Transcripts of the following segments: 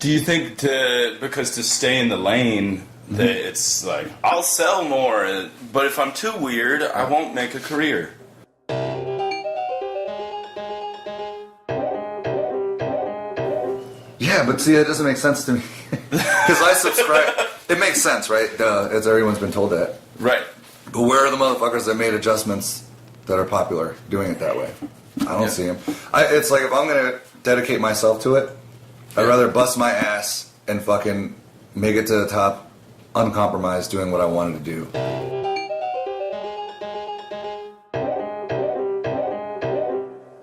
Do you think because to stay in the lane, that it's like, I'll sell more, but if I'm too weird, I won't make a career? Yeah, but see, it doesn't make sense to me. Because I subscribe. It makes sense, right? As everyone's been told that. Right. But where are the motherfuckers that made adjustments that are popular doing it that way? I don't see them. It's like, if I'm going to dedicate myself to it, I'd rather bust my ass and fucking make it to the top uncompromised doing what I wanted to do.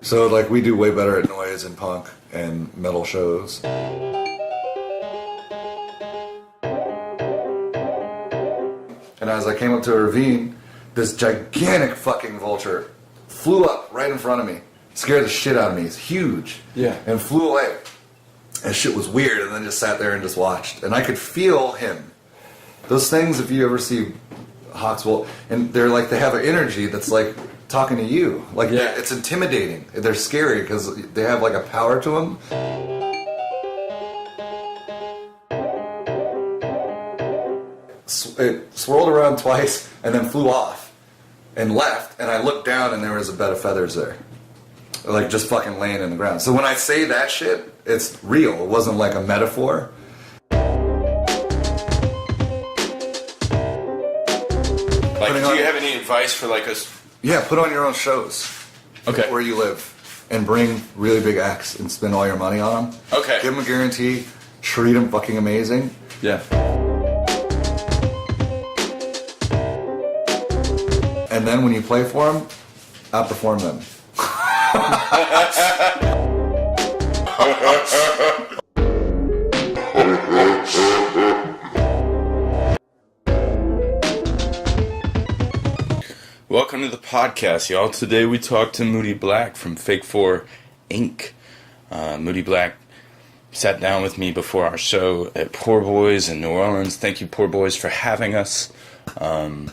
So, like, we do way better at noise and punk and metal shows. And as I came up to a ravine, this gigantic fucking vulture flew up right in front of me. Scared the shit out of me. It's huge. Yeah. And flew away. And shit was weird, and then just sat there and just watched. And I could feel him. Those things, if you ever see hawks, and they're like, they have an energy that's like talking to you. Like, it's intimidating. They're scary because they have like a power to them. It swirled around twice and then flew off and left, and I looked down and there was a bed of feathers there. Like, just fucking laying in the ground. So when I say that shit, it's real. It wasn't like a metaphor. Like, do you have any advice for like us? Yeah, put on your own shows. Okay. Where you live. And bring really big acts and spend all your money on them. Okay. Give them a guarantee. Treat them fucking amazing. Yeah. And then when you play for them, outperform them. Welcome to the podcast, y'all. Today we talked to Moodie Black from Fake 4 Inc. Moodie Black sat down with me before our show at Poor Boys in New Orleans. Thank you, Poor Boys, for having us. And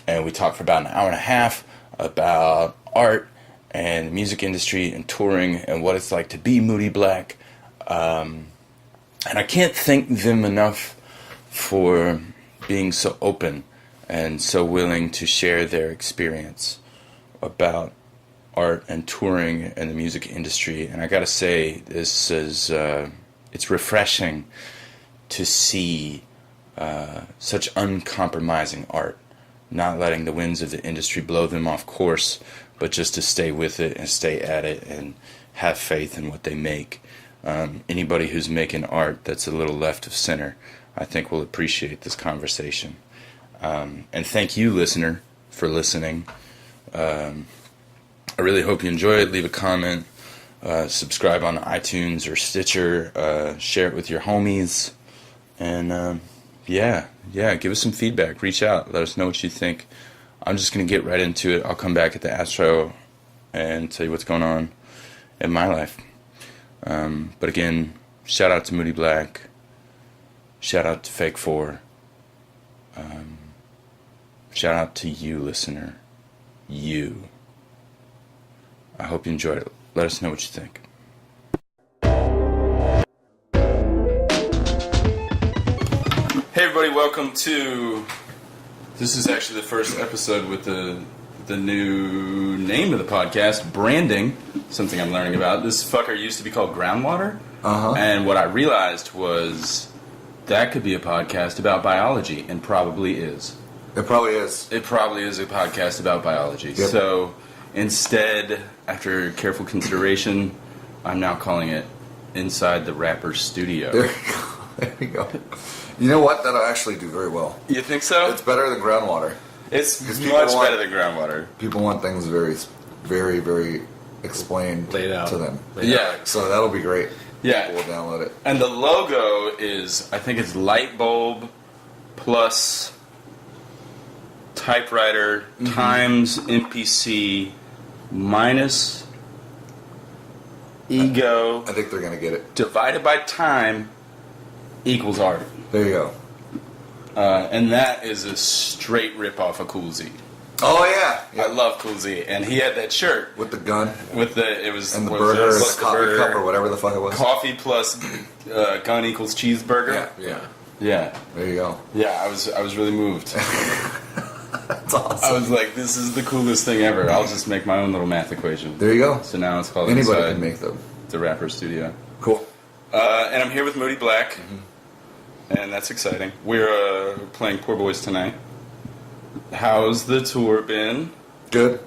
we talked for about an hour and a half about art and the music industry and touring and what it's like to be Moodie Black. And I can't thank them enough for being so open and so willing to share their experience about art and touring and the music industry. And I gotta say, this is it's refreshing to see such uncompromising art, not letting the winds of the industry blow them off course, but just to stay with it and stay at it and have faith in what they make. Anybody who's making art that's a little left of center, I think will appreciate this conversation. And thank you, listener, for listening. I really hope you enjoy it. Leave a comment, subscribe on iTunes or Stitcher, share it with your homies, and give us some feedback. Reach out, let us know what you think. I'm just going to get right into it. I'll come back at the Astro and tell you what's going on in my life. But again, shout out to Moodie Black. Shout out to Fake 4. Shout out to you, listener. You. I hope you enjoyed it. Let us know what you think. Hey everybody, welcome to... This is actually the first episode with the new name of the podcast, branding, something I'm learning about. This fucker used to be called Groundwater. And what I realized was that could be a podcast about biology, and probably is. It probably is. It probably is a podcast about biology. Yep. So instead, after careful consideration, I'm now calling it Inside the Rapper's Studio. There you go. You know what? That'll actually do very well. You think so? It's better than groundwater. It's much better than groundwater. People want things very, very, very explained laid out to them. So that'll be great. Yeah. We'll download it. And the logo is, I think it's light bulb plus typewriter times NPC minus ego. I think they're going to get it. Divided by time equals art. There you go. And that is a straight rip-off of Cool Z. Oh yeah. I love Cool Z, and he had that shirt With the gun with it was and the what burger, was and it? the coffee cup or whatever the fuck it was. Coffee plus gun equals cheeseburger. Yeah. There you go. Yeah, I was really moved. That's awesome. I was like, this is the coolest thing ever. I'll just make my own little math equation. There you go. So now it's called Anybody Inside can make them. the Rapper Studio. Cool. And I'm here with Moodie Black, and that's exciting. We're playing Poor Boys tonight. How's the tour been? Good.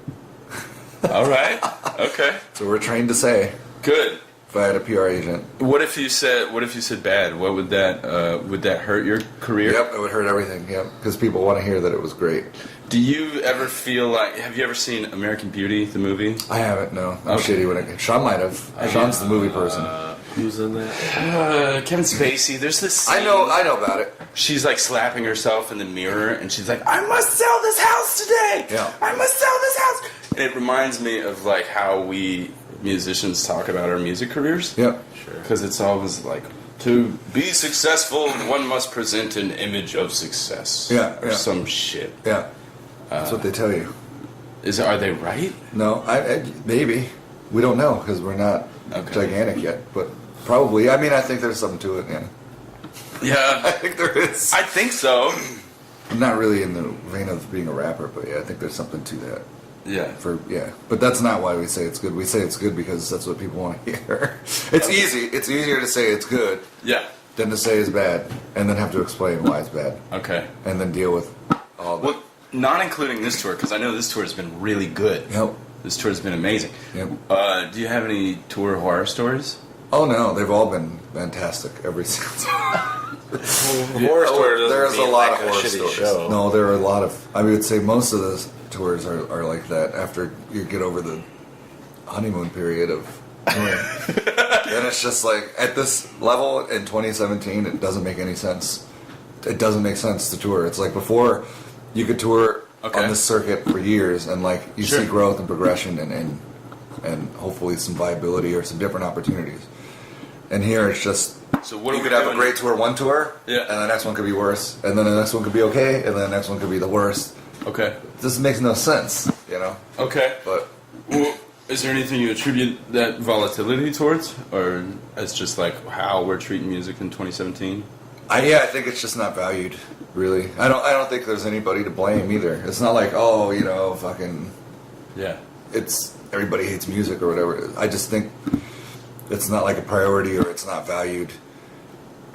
All right. Okay. So we're trained to say. Good. If I had a PR agent. What if you said bad? What would that hurt your career? Yep, it would hurt everything. Yep, because people want to hear that it was great. Do you ever feel like? Have you ever seen American Beauty, the movie? I haven't. No, I'm shitty when it. Sean might have. Sean's the movie person. Who's in that? Kevin Spacey. There's this scene. I know about it. She's like slapping herself in the mirror, and she's like, "I must sell this house today. Yeah. I must sell this house." It reminds me of like how we musicians talk about our music careers. Yep. Sure. Because it's always like, to be successful, one must present an image of success. Yeah, Or yeah. some shit. Yeah. That's what they tell you. Are they right? No, I maybe we don't know because we're not gigantic yet, but probably. I mean, I think there's something to it. Yeah. I Yeah. think there is. I think so. I'm not really in the vein of being a rapper, but yeah, I think there's something to that. Yeah. But that's not why we say it's good. We say it's good because that's what people want to hear. It's easy. It's easier to say it's good Yeah. than to say it's bad, and then have to explain why it's bad, Okay. and then deal with all the. Well, not including this tour, because I know this tour has been really good. Yep. This tour has been amazing. Yep. Do you have any tour horror stories? Oh no, they've all been fantastic every single time. Horror story doesn't There's a mean lot like of a horror shitty stories. show. No, there are a lot of. I would say most of the tours are like that. After you get over the honeymoon period of, then it's just like at this level in 2017, it doesn't make any sense. It doesn't make sense to tour. It's like before, you could tour on this circuit for years, and like you see growth and progression, and hopefully some viability or some different opportunities. And here it's just. So what you are could we have doing? a great tour, one tour, Yeah. and the next one could be worse, and then the next one could be okay, and then the next one could be the worst. Okay. This makes no sense, you know. Okay. But Well, is there anything you attribute that volatility towards, or it's just like how we're treating music in 2017? I think it's just not valued, really. I don't think there's anybody to blame either. It's not like fucking. Yeah. It's everybody hates music or whatever. I just think it's not like a priority or it's not valued.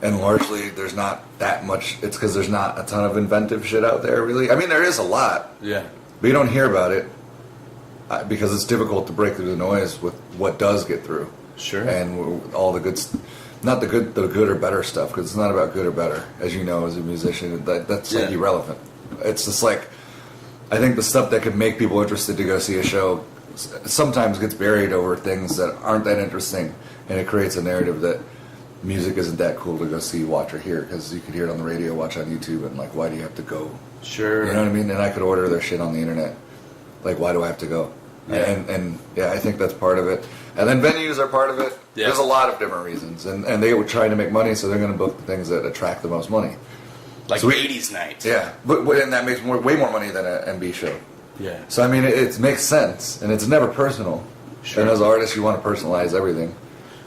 And largely, there's not that much. It's because there's not a ton of inventive shit out there, really. I mean, there is a lot, Yeah. but you don't hear about it because it's difficult to break through the noise with what does get through. Sure. And all the good, not the good or better stuff, because it's not about good or better, as you know, as a musician. That's like irrelevant. It's just like, I think the stuff that could make people interested to go see a show sometimes gets buried over things that aren't that interesting, and it creates a narrative that music isn't that cool to go see, watch, or hear, because you could hear it on the radio, watch on YouTube, and like, why do you have to go? Sure. You know what I mean? And I could order their shit on the internet. Like, why do I have to go? Yeah. And I think that's part of it. And then venues are part of it. Yeah. There's a lot of different reasons, and they were trying to make money, so they're going to book the things that attract the most money. Like So 80s night. Yeah, but and that makes way more money than an MB show. Yeah. So I mean, it makes sense, and it's never personal. Sure. And as artists, you want to personalize everything,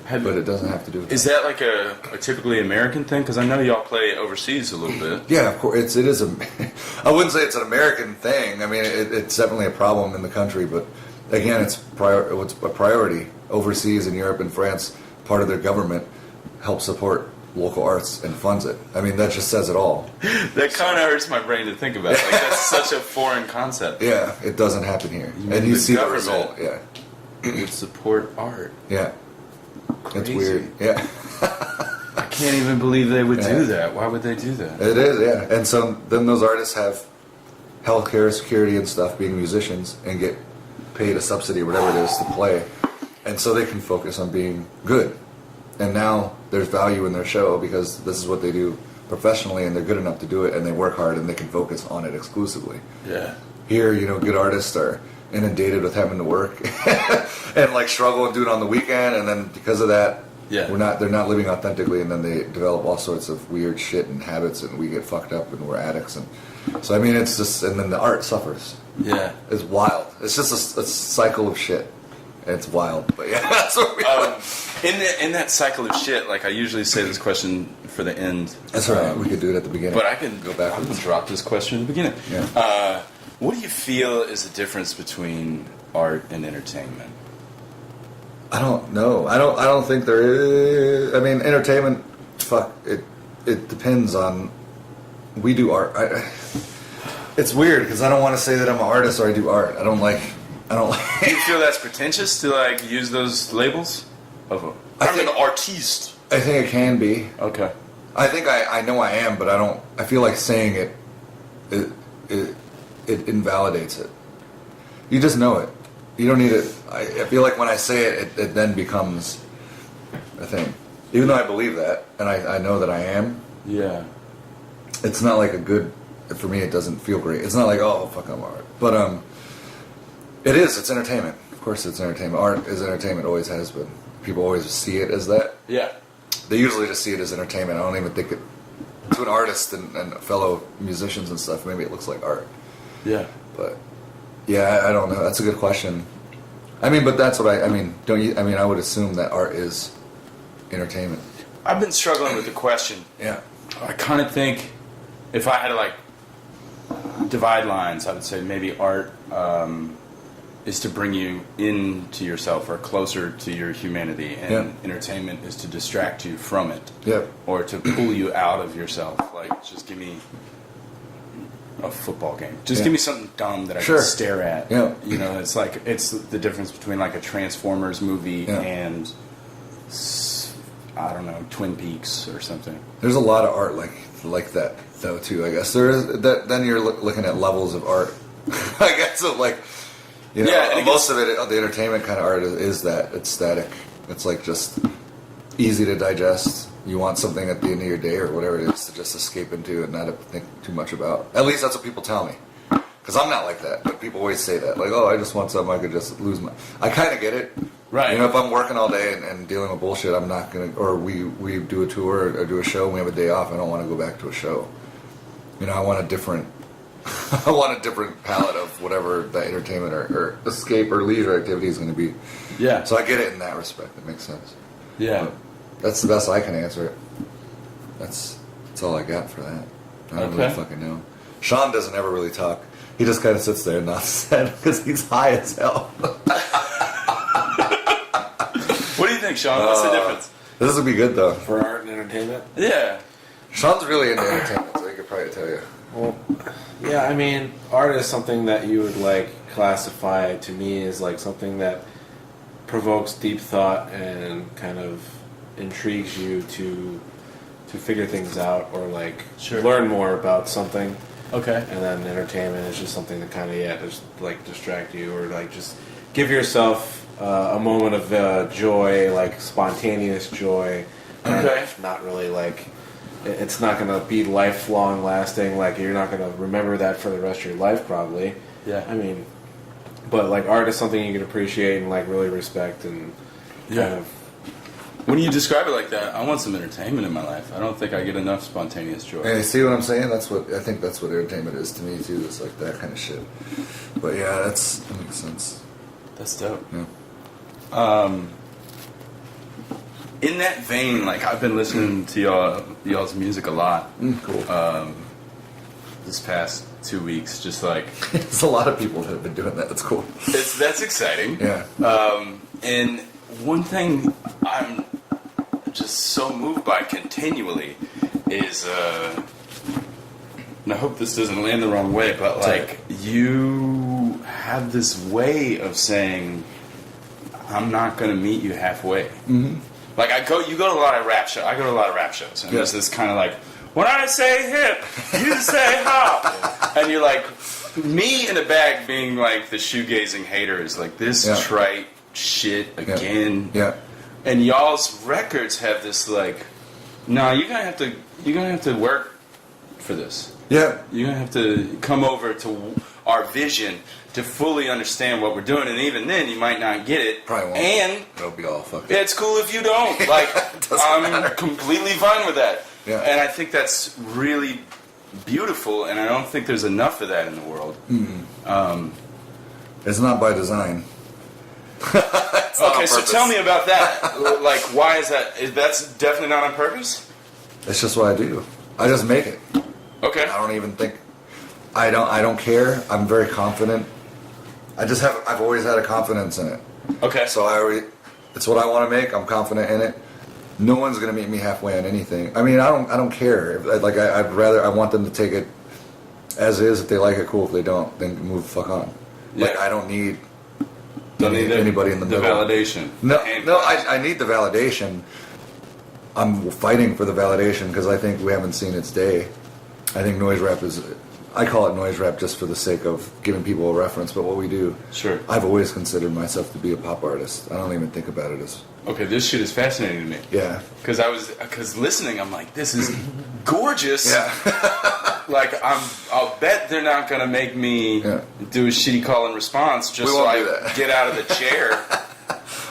Have- but it doesn't have to do with Is that like a typically American thing? Because I know y'all play overseas a little bit. Yeah, of course. It is a. I wouldn't say it's an American thing. I mean, it's definitely a problem in the country, but again, it's a priority overseas in Europe and France. Part of their government helps support local arts and funds it. I mean, that just says it all. That kind of hurts my brain to think about. Like that's such a foreign concept. Yeah, it doesn't happen here, mean and you the see the government result. Yeah, Would support art. yeah, Crazy. it's weird. Yeah. I can't even believe they would Yeah. do that. Why would they do that? It is, yeah. And so then those artists have healthcare, security, and stuff, being musicians, and get paid a subsidy, whatever it is, to play. And so they can focus on being good. And now there's value in their show because this is what they do professionally, and they're good enough to do it, and they work hard, and they can focus on it exclusively. Yeah. Here, good artists are inundated with having to work and like struggle and do it on the weekend, and then because of that, Yeah. they're not living authentically, and then they develop all sorts of weird shit and habits, and we get fucked up, and we're addicts, and so I mean, it's just, and then the art suffers. Yeah. It's wild. It's just a cycle of shit. It's wild, but yeah, that's what we are. In that cycle of shit, like I usually say this question for the end. That's right. We could do it at the beginning. But I can go back. I can drop this question at the beginning. Yeah. What do you feel is the difference between art and entertainment? I don't know. I don't think there is. I mean, entertainment. Fuck it. It depends on. We do art. It's weird because I don't want to say that I'm an artist or I do art. I don't like. Do you feel that's pretentious to like use those labels? I'm an artiste. I think it can be. Okay. I think I know I am, but I don't. I feel like saying it invalidates it. You just know it. You don't need it. I feel like when I say it, it then becomes a thing. Even though I believe that, and I know that I am. Yeah. It's not like a good. For me, it doesn't feel great. It's not like, oh, fuck, I'm art. But it is. It's entertainment. Of course, it's entertainment. Art is entertainment. Always has been. People always see it as that. Yeah. They usually just see it as entertainment. I don't even think it. To an artist and fellow musicians and stuff, maybe it looks like art. Yeah. But yeah, I don't know. That's a good question. I mean, but that's what I mean. Don't you? I mean, I would assume that art is entertainment. I've been struggling with the question. Yeah. I kind of think if I had to like divide lines, I would say maybe art is to bring you into yourself or closer to your humanity, and entertainment is to distract you from it. Yeah. Or to pull you out of yourself. Like, just give me a football game. Just give me something dumb that I can stare at. Yeah. You know, it's like it's the difference between like a Transformers movie and I don't know, Twin Peaks or something. There's a lot of art like that though too. I guess there is that. Then you're looking at levels of art. I guess of like, you know, most of it, the entertainment kind of art is that it's static. It's like just easy to digest. You want something at the end of your day or whatever it is to just escape into and not have to think too much about. At least that's what people tell me. Because I'm not like that, but people always say that. Like, oh, I just want something I could just lose my... I kind of get it. Right. You know, if I'm working all day and dealing with bullshit, I'm not going to... Or we do a tour or do a show and we have a day off, I don't want to go back to a show. You know, I want a different... I want a different palette of whatever that entertainment or escape or leisure activity is going to be. Yeah. So I get it in that respect. It makes sense. Yeah. But that's the best I can answer it. That's all I got for that. I don't really fucking know. Sean doesn't ever really talk. He just kind of sits there and nods his head because he's high as hell. What do you think, Sean? What's the difference? This would be good though. For art and entertainment? Yeah. Sean's really into entertainment, so he could probably tell you. Well, yeah, I mean, art is something that you would like classify to me as like something that provokes deep thought and kind of intrigues you to figure things out or like learn more about something. Okay. And then entertainment is just something that kind of just like distract you or like just give yourself a moment of joy, like spontaneous joy. Okay. And not really like it's not going to be lifelong lasting. Like you're not going to remember that for the rest of your life, probably. Yeah. I mean, but like art is something you can appreciate and like really respect and kind of. When you describe it like that, I want some entertainment in my life. I don't think I get enough spontaneous joy. Hey, see what I'm saying? I think that's what entertainment is to me too. It's like that kind of shit. But yeah, that makes sense. That's dope. Yeah. In that vein, like I've been listening to y'all's music a lot. Cool. This past 2 weeks, just like there's a lot of people that have been doing that. That's cool. That's exciting. Yeah. And one thing I'm just so moved by continually is, and I hope this doesn't land the wrong way, but like you have this way of saying, I'm not going to meet you halfway. Mm-hmm. Like you go to a lot of rap shows. I go to a lot of rap shows, and there's this kind of like, when I say hip, you say hop, and you're like, me in the back being like the shoegazing hater is like this trite shit again. Yeah. And y'all's records have this like, no, you're gonna have to work for this. Yeah. You're gonna have to come over to our vision to fully understand what we're doing, and even then, you might not get it. Probably won't. And it'll be all fucking. It's cool if you don't. Like, I'm completely fine with that. Yeah. And I think that's really beautiful, and I don't think there's enough of that in the world. Mm-hmm. It's not by design. Okay, so tell me about that. Like, why is that? That's definitely not on purpose? It's just what I do. I just make it. Okay. I don't even think. I don't care. I'm very confident. I've always had a confidence in it. Okay. So it's what I want to make. I'm confident in it. No one's gonna meet me halfway on anything. I mean, I don't care. I want them to take it as is. If they like it, cool. If they don't, then move the fuck on. Yeah. Like, I don't need anybody in the the middle. validation. No, I need the validation. I'm fighting for the validation because I think we haven't seen its day. I think noise rap I call it noise rap just for the sake of giving people a reference, but what we do, Sure. I've always considered myself to be a pop artist. I don't even think about it as, Okay, this shit is fascinating to me. yeah. Because listening, I'm like, this is gorgeous. Yeah. Like, I'll bet they're not gonna make me do a shitty call and response just We so won't I do that. get out of the chair.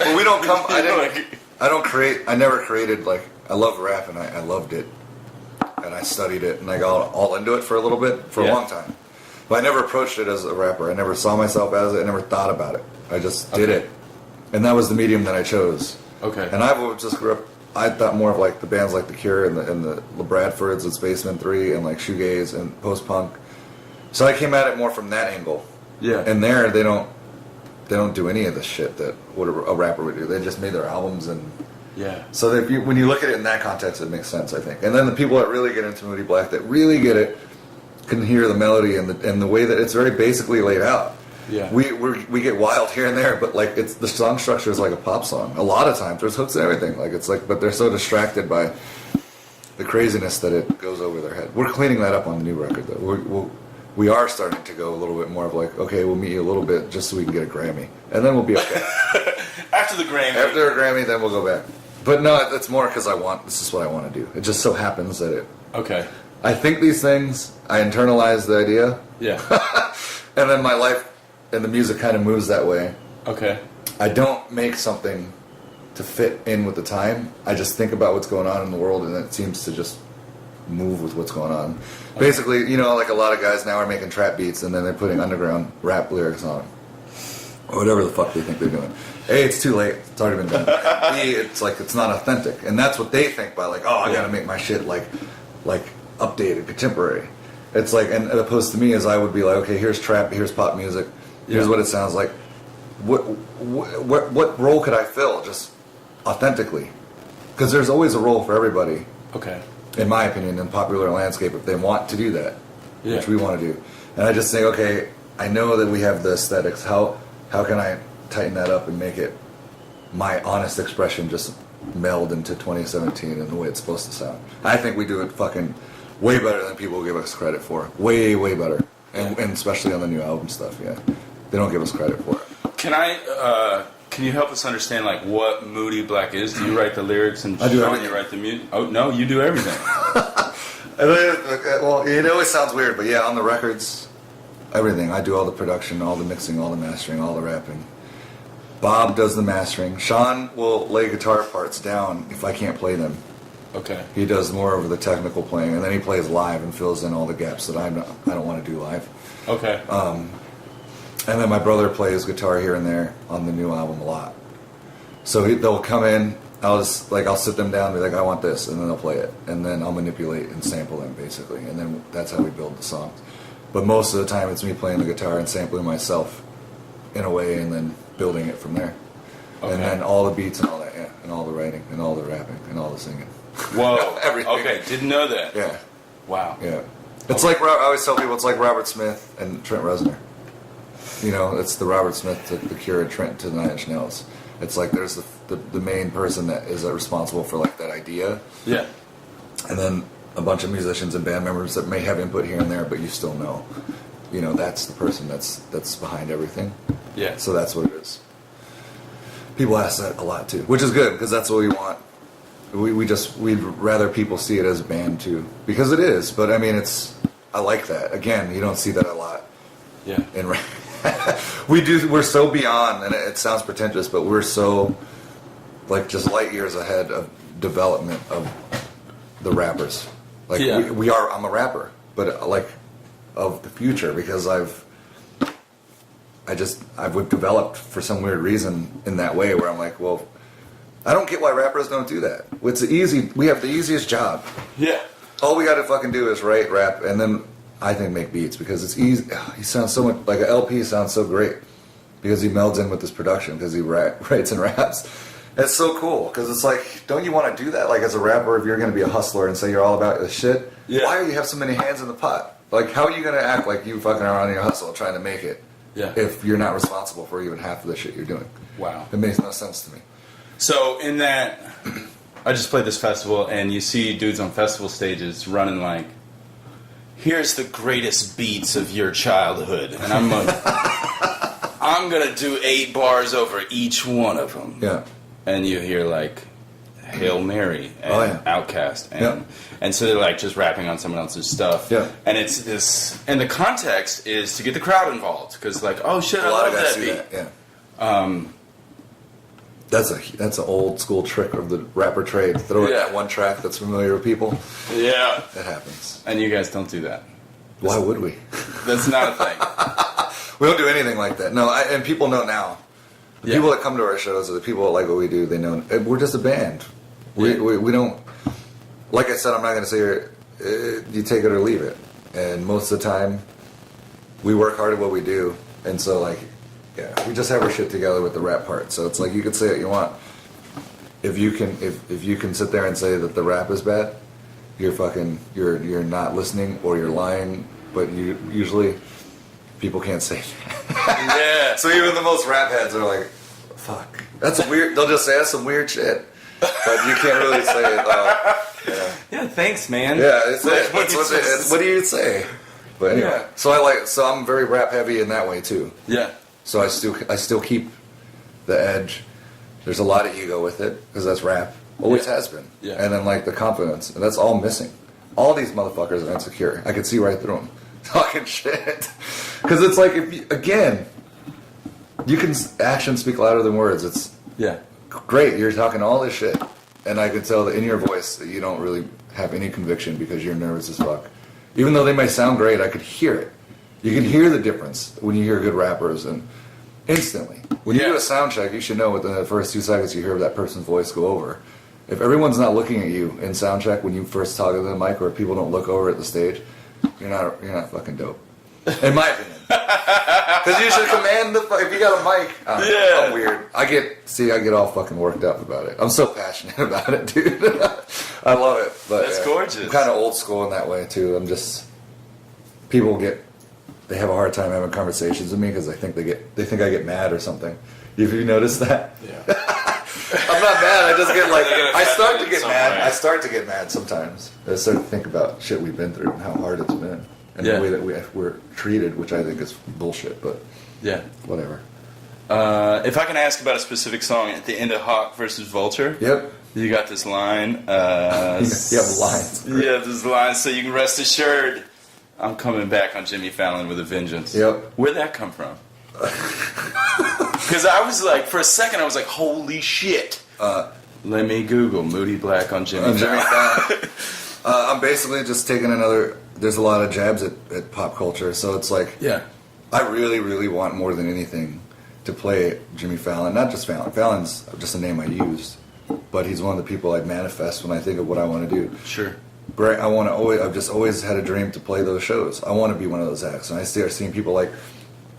Well, we don't come, Like- I never created, like, I love rap and I loved it. And I studied it and I got all into it for a little bit, for a long time. But I never approached it as a rapper. I never saw myself as it. I never thought about it. I just did it. And that was the medium that I chose. Okay. And I've always just grew up, I thought more of like the bands like The Cure and the Bradfords and Spacemen 3 and like shoegaze and post-punk. So I came at it more from that angle. Yeah. And there, they don't do any of the shit that what a rapper would do. They just made their albums and... Yeah. So that when you look at it in that context, it makes sense, I think. And then the people that really get into Moodie Black, that really get it, can hear the melody and the way that it's very basically laid out. Yeah. We get wild here and there, but like it's the song structure is like a pop song. A lot of times there's hooks and everything. Like it's like, but they're so distracted by the craziness that it goes over their head. We're cleaning that up on the new record, though. We are starting to go a little bit more of like, okay, we'll meet you a little bit just so we can get a Grammy, and then we'll be okay. After the Grammy. After a Grammy, then we'll go back. But no, it's more because this is what I want to do. It just so happens that Okay. I think these things, I internalize the idea, Yeah. and then my life and the music kind of moves that way. Okay. I don't make something to fit in with the time. I just think about what's going on in the world, and it seems to just move with what's going on. Okay. Basically, like a lot of guys now are making trap beats, and then they're putting underground rap lyrics on, or whatever the fuck they think they're doing. A, it's too late. It's already been done. B, it's like it's not authentic, and that's what they think by like, oh, I gotta make my shit like updated, contemporary. It's like, and opposed to me is I would be like, okay, here's trap, here's pop music, here's what it sounds like. What role could I fill just authentically? Because there's always a role for everybody. Okay. In my opinion, in popular landscape, if they want to do that, which we want to do, and I just think, okay, I know that we have the aesthetics. How can I tighten that up and make it my honest expression just meld into 2017 and the way it's supposed to sound? I think we do it fucking way better than people give us credit for. Way, way better. And especially on the new album stuff, yeah. They don't give us credit for it. Can you help us understand like what Moodie Black is? Do you write the lyrics and I do Sean, everything. you write the music? Oh no, you do everything. Well, it always sounds weird, but yeah, on the records, everything. I do all the production, all the mixing, all the mastering, all the rapping. Bob does the mastering. Sean will lay guitar parts down if I can't play them. Okay. He does more of the technical playing, and then he plays live and fills in all the gaps that I don't want to do live. Okay. And then my brother plays guitar here and there on the new album a lot. So they'll come in. I'll sit them down and be like, I want this, and then they'll play it, and then I'll manipulate and sample them basically, and then that's how we build the songs. But most of the time, it's me playing the guitar and sampling myself in a way, and then building it from there. Okay. And then all the beats and all that, yeah, and all the writing and all the rapping and all the singing. Whoa. Everything. Okay, didn't know that. Yeah. Wow. Yeah. It's like, I always tell people, it's like Robert Smith and Trent Reznor. It's the Robert Smith to the Cure and Trent to the 9 Inch Nails. It's like there's the main person that is responsible for like that idea. Yeah. And then a bunch of musicians and band members that may have input here and there, but you still know. That's the person that's behind everything. Yeah. So that's what it is. People ask that a lot too, which is good because that's what we want. We'd rather people see it as a band too, because it is. But I mean, I like that. Again, you don't see that a lot. Yeah. In we're so beyond, and it sounds pretentious, but we're so like just light years ahead of development of the rappers. Like I'm a rapper, but like of the future, because I've developed for some weird reason in that way where I'm like, well, I don't get why rappers don't do that. We have the easiest job. Yeah. All we got to fucking do is write, rap, and then I think make beats because it's easy. He sounds so much like an LP sounds so great because he melds in with this production because he writes and raps. It's so cool because it's like, don't you want to do that? Like as a rapper, if you're going to be a hustler and say you're all about the shit, why do you have so many hands in the pot? Like how are you going to act like you fucking are on your hustle trying to make it if you're not responsible for even half of the shit you're doing? Wow. It makes no sense to me. So in that, I just played this festival, and you see dudes on festival stages running like, "Here's the greatest beats of your childhood," and I'm like, "I'm gonna do 8 bars over each one of them." Yeah. And you hear like, "Hail Mary" and Outkast, and so they're like just rapping on someone else's stuff. Yeah. And it's this, and the context is to get the crowd involved because like, oh shit, I love that beat. Yeah. That's an old school trick of the rapper trade. Throw in that one track that's familiar with people. Yeah. That happens. And you guys don't do that. Why would we? That's not a thing. We don't do anything like that. No, and people know now. The people that come to our shows or the people that like what we do, they know. We're just a band. We don't... Like I said, I'm not going to say you take it or leave it. And most of the time, we work hard at what we do. And so, like... Yeah, we just have our shit together with the rap part. So it's like you can say what you want. If you can sit there and say that the rap is bad, you're not listening or you're lying. But usually people can't say that. Yeah. So even the most rap heads are like, "Fuck, that's weird." They'll just say that's some weird shit, but you can't really say it. Yeah. Thanks, man. Yeah, it's what do you say? But anyway, so I'm very rap heavy in that way too. Yeah. So I still keep the edge. There's a lot of ego with it because that's rap. Always has been. Yeah. And then like the confidence, and that's all missing. All these motherfuckers are insecure. I can see right through them talking shit. Because it's like you can actions speak louder than words. It's great. You're talking all this shit, and I can tell that in your voice that you don't really have any conviction because you're nervous as fuck. Even though they may sound great, I could hear it. You can hear the difference when you hear good rappers, and instantly. When you do a sound check, you should know within the first 2 seconds you hear that person's voice go over. If everyone's not looking at you in sound check when you first talk to the mic, or if people don't look over at the stage, you're not fucking dope. In my opinion. Because you should command if you got a mic. I'm weird. I get all fucking worked up about it. I'm so passionate about it, dude. I love it. But that's gorgeous. I'm kind of old school in that way too. They have a hard time having conversations with me because they think I get mad or something. Have you noticed that? Yeah. I'm not mad. I just get like I start to get mad. I start to get mad sometimes. I start to think about shit we've been through and how hard it's been and the way that we're treated, which I think is bullshit. But whatever. If I can ask about a specific song at the end of Hawk versus Vulture. Yep. You got this line. You have lines. Yeah, this line. So you can rest assured. I'm coming back on Jimmy Fallon with a vengeance. Yep. Where'd that come from? Because I was like, for a second, I was like, holy shit. Let me Google Moodie Black on Jimmy Fallon. I'm basically just taking there's a lot of jabs at pop culture, so it's like, I really, really want more than anything to play Jimmy Fallon. Not just Fallon. Fallon's just a name I used, but he's one of the people I manifest when I think of what I want to do. Sure. I've just always had a dream to play those shows. I want to be one of those acts. And I start seeing people like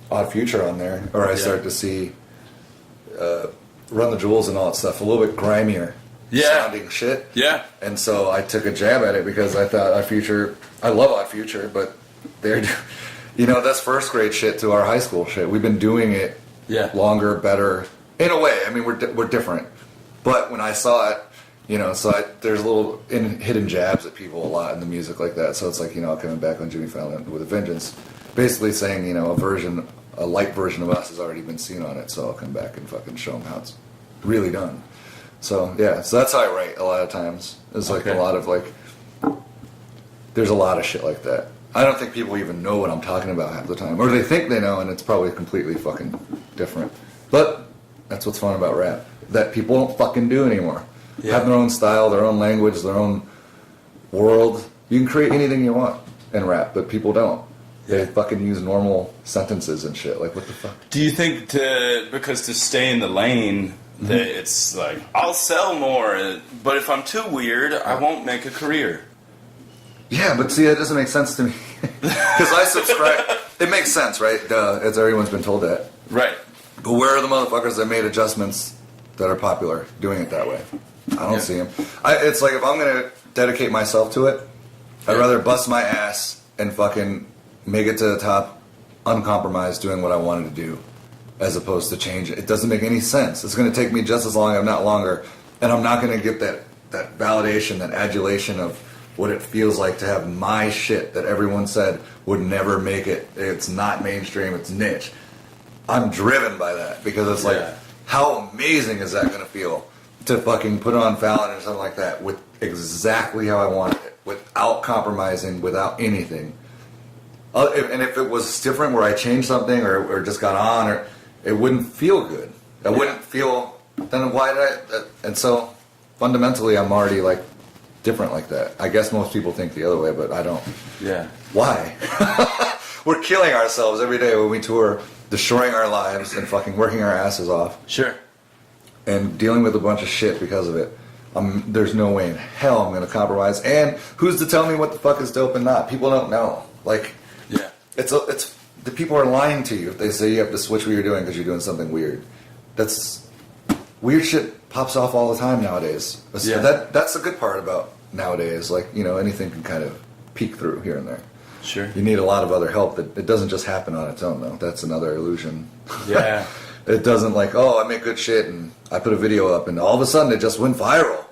Odd Future on there, or I start to see Run the Jewels and all that stuff, a little bit grimier sounding shit. Yeah. And so I took a jab at it because I thought Odd Future, I love Odd Future, but they're, that's first grade shit to our high school shit. We've been doing it longer, better, in a way. I mean, we're different. But when I saw it, there's a little hidden jabs at people a lot in the music like that. So it's like, coming back on Jimmy Fallon with a vengeance, basically saying, a light version of us has already been seen on it. So I'll come back and fucking show them how it's really done. So so that's how I write a lot of times. It's like a lot of there's a lot of shit like that. I don't think people even know what I'm talking about half the time, or they think they know, and it's probably completely fucking different. But that's what's fun about rap, that people don't fucking do anymore. Have their own style, their own language, their own world. You can create anything you want in rap, but people don't. They fucking use normal sentences and shit. Like, what the fuck? Do you think because to stay in the lane that it's like I'll sell more, but if I'm too weird, I won't make a career? Yeah, but see, that doesn't make sense to me because I subscribe. It makes sense, right? As everyone's been told that. Right. But where are the motherfuckers that made adjustments that are popular doing it that way? I don't see them. It's like if I'm gonna dedicate myself to it, I'd rather bust my ass and fucking make it to the top, uncompromised, doing what I wanted to do, as opposed to change it. It doesn't make any sense. It's gonna take me just as long, if not longer, and I'm not gonna get that validation, that adulation of what it feels like to have my shit that everyone said would never make it. It's not mainstream, it's niche. I'm driven by that because it's like, how amazing is that going to feel to fucking put on Fallon or something like that with exactly how I wanted it, without compromising, without anything. And if it was different where I changed something or just got on, or it wouldn't feel good. It wouldn't feel, then why did I? And so fundamentally I'm already like different like that. I guess most people think the other way, but I don't. Yeah. Why? We're killing ourselves every day when we tour, destroying our lives and fucking working our asses off. Sure. And dealing with a bunch of shit because of it. There's no way in hell I'm going to compromise. And who's to tell me what the fuck is dope and not? People don't know. Like, it's the people are lying to you if they say you have to switch what you're doing because you're doing something weird. That's weird shit pops off all the time nowadays. Yeah. That's the good part about nowadays. Like, you know, anything can kind of peek through here and there. Sure. You need a lot of other help. It doesn't just happen on its own, though. That's another illusion. Yeah. It doesn't like, oh, I make good shit and I put a video up and all of a sudden it just went viral.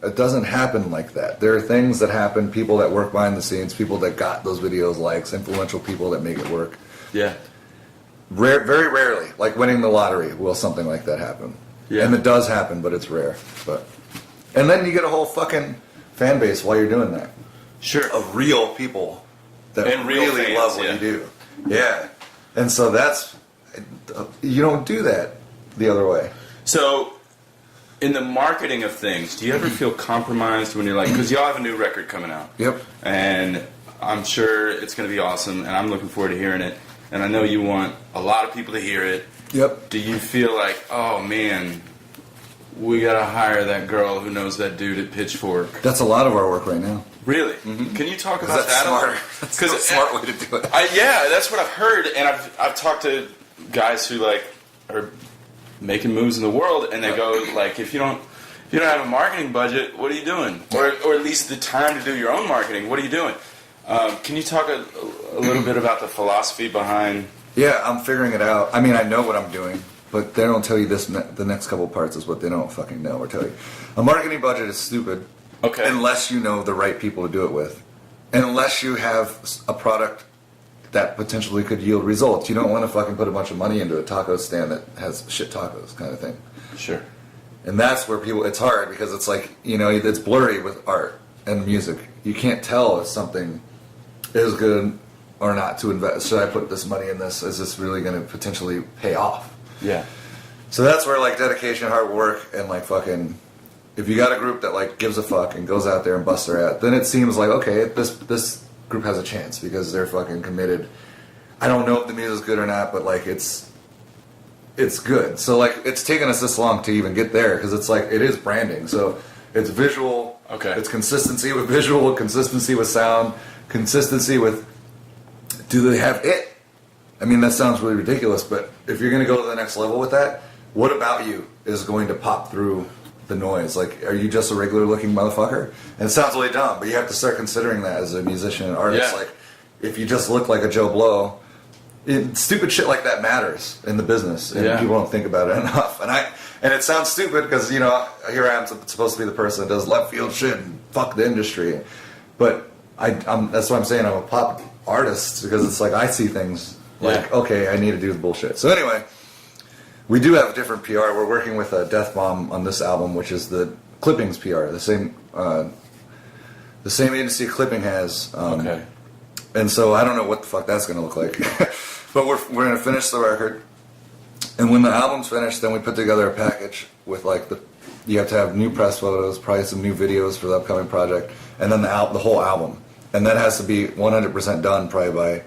It doesn't happen like that. There are things that happen, people that work behind the scenes, people that got those videos likes, influential people that make it work. Yeah. Very rarely, like winning the lottery, will something like that happen. Yeah. And it does happen, but it's rare. And then you get a whole fucking fan base while you're doing that. Sure. Of real people that and real really fans, love what you do. Yeah. And so you don't do that the other way. So, in the marketing of things, do you ever feel compromised when you're like, because y'all have a new record coming out. Yep. And I'm sure it's going to be awesome, and I'm looking forward to hearing it. And I know you want a lot of people to hear it. Yep. Do you feel like, oh man, we got to hire that girl who knows that dude at Pitchfork? That's a lot of our work right now. Really? Mm-hmm. Can you talk about that's that? Smarter. That's a smart way to do it. Yeah, that's what I've heard, and I've talked to guys who like are making moves in the world, and they go like, if you don't have a marketing budget, what are you doing? Or at least the time to do your own marketing, what are you doing? Can you talk a little bit about the philosophy behind? Yeah, I'm figuring it out. I mean, I know what I'm doing, but they don't tell you this. The next couple parts is what they don't fucking know or tell you. A marketing budget is stupid. Okay. Unless you know the right people to do it with. And unless you have a product that potentially could yield results. You don't want to fucking put a bunch of money into a taco stand that has shit tacos kind of thing. Sure. And that's where it's hard because it's like, you know, it's blurry with art and music. You can't tell if something is good or not to invest. Should I put this money in this? Is this really going to potentially pay off? Yeah. So that's where like dedication, hard work, and like fucking, if you got a group that like gives a fuck and goes out there and busts their ass, then it seems like, okay, this group has a chance because they're fucking committed. I don't know if the music's good or not, but like it's good. So like it's taken us this long to even get there because it's like it is branding. So it's visual. Okay. It's consistency with visual, consistency with sound, consistency with. Do they have it? I mean, that sounds really ridiculous, but if you're going to go to the next level with that, what about you is going to pop through the noise? Like, are you just a regular looking motherfucker? And it sounds really dumb, but you have to start considering that as a musician and artist. Yeah. Like, if you just look like a Joe Blow, stupid shit like that matters in the business, and people don't think about it enough. And it sounds stupid because, you know, here I am supposed to be the person that does left field shit and fuck the industry. But that's what I'm saying. I'm a pop artist because it's like I see things like, okay, I need to do the bullshit. So anyway, we do have different PR. We're working with Death Bomb on this album, which is the Clippings PR, the same agency Clipping has. Okay. And so I don't know what the fuck that's going to look like. But we're going to finish the record. And when the album's finished, then we put together a package with like you have to have new press photos, probably some new videos for the upcoming project, and then the whole album. And that has to be 100% done probably by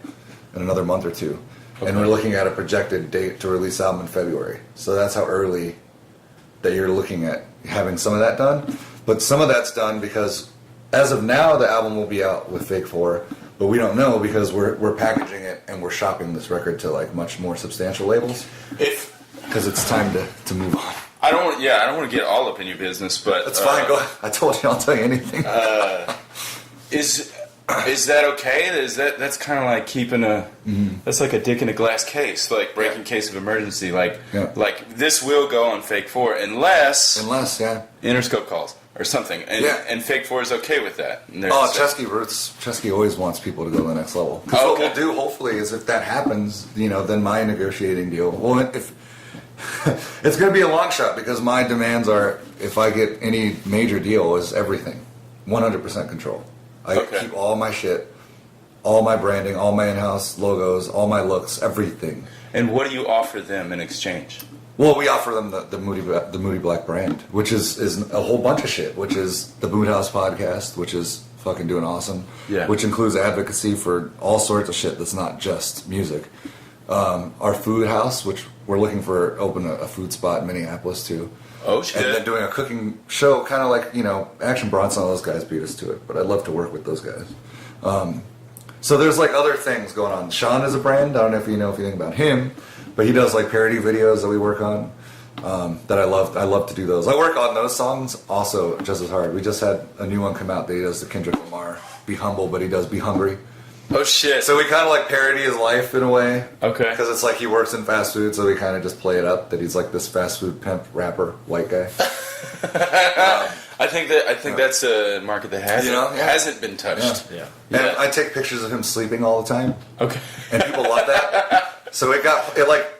in another month or two. Okay. And we're looking at a projected date to release the album in February. So that's how early that you're looking at having some of that done. But some of that's done because as of now, the album will be out with Fake 4, but we don't know because we're packaging it and we're shopping this record to like much more substantial labels. Because it's time to move on. I don't want to get all up in your business, but That's fine. Go ahead. I told you I'll tell you anything. Is that okay? That's kind of like keeping that's like a dick in a glass case, like breaking case of emergency. Like this will go on Fake 4 unless Interscope calls or something, and Fake 4 is okay with that. Chesky always wants people to go to the next level. Because what we'll do, hopefully, is if that happens, then my negotiating deal. Well, if it's going to be a long shot because my demands are, if I get any major deal, is everything, 100% control. I keep all my shit, all my branding, all my in-house logos, all my looks, everything. And what do you offer them in exchange? Well, we offer them the Moodie Black brand, which is a whole bunch of shit, which is the Boot House podcast, which is fucking doing awesome, which includes advocacy for all sorts of shit that's not just music. Our food house, which we're looking for open a food spot in Minneapolis too. Oh shit! And then doing a cooking show, kind of like Action Bronson. All those guys beat us to it, but I'd love to work with those guys. So there's like other things going on. Sean is a brand. I don't know if you know anything about him, but he does like parody videos that we work on. That I love. I love to do those. I work on those songs also just as hard. We just had a new one come out that he does the Kendrick Lamar "Be Humble," but he does "Be Hungry." Oh shit! So we kind of like parody his life in a way. Okay. Because it's like he works in fast food, so we kind of just play it up that he's like this fast food pimp rapper white guy. I think that's a market that hasn't been touched. Yeah. And I take pictures of him sleeping all the time. Okay. And people love that. So it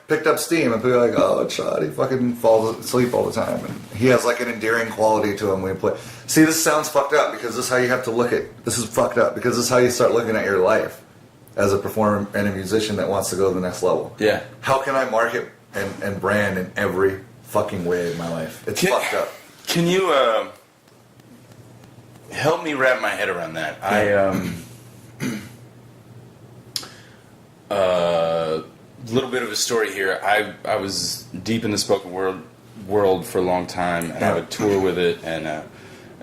picked up steam, and people are like, "Oh, Chad, he fucking falls asleep all the time." And he has like an endearing quality to him when he play. See, this sounds fucked up because this is how you have to look at. This is fucked up because this is how you start looking at your life as a performer and a musician that wants to go to the next level. Yeah. How can I market and brand in every fucking way of my life? It's fucked up. Can you help me wrap my head around that? Little bit of a story here. I was deep in the spoken word world for a long time, and I would tour with it, and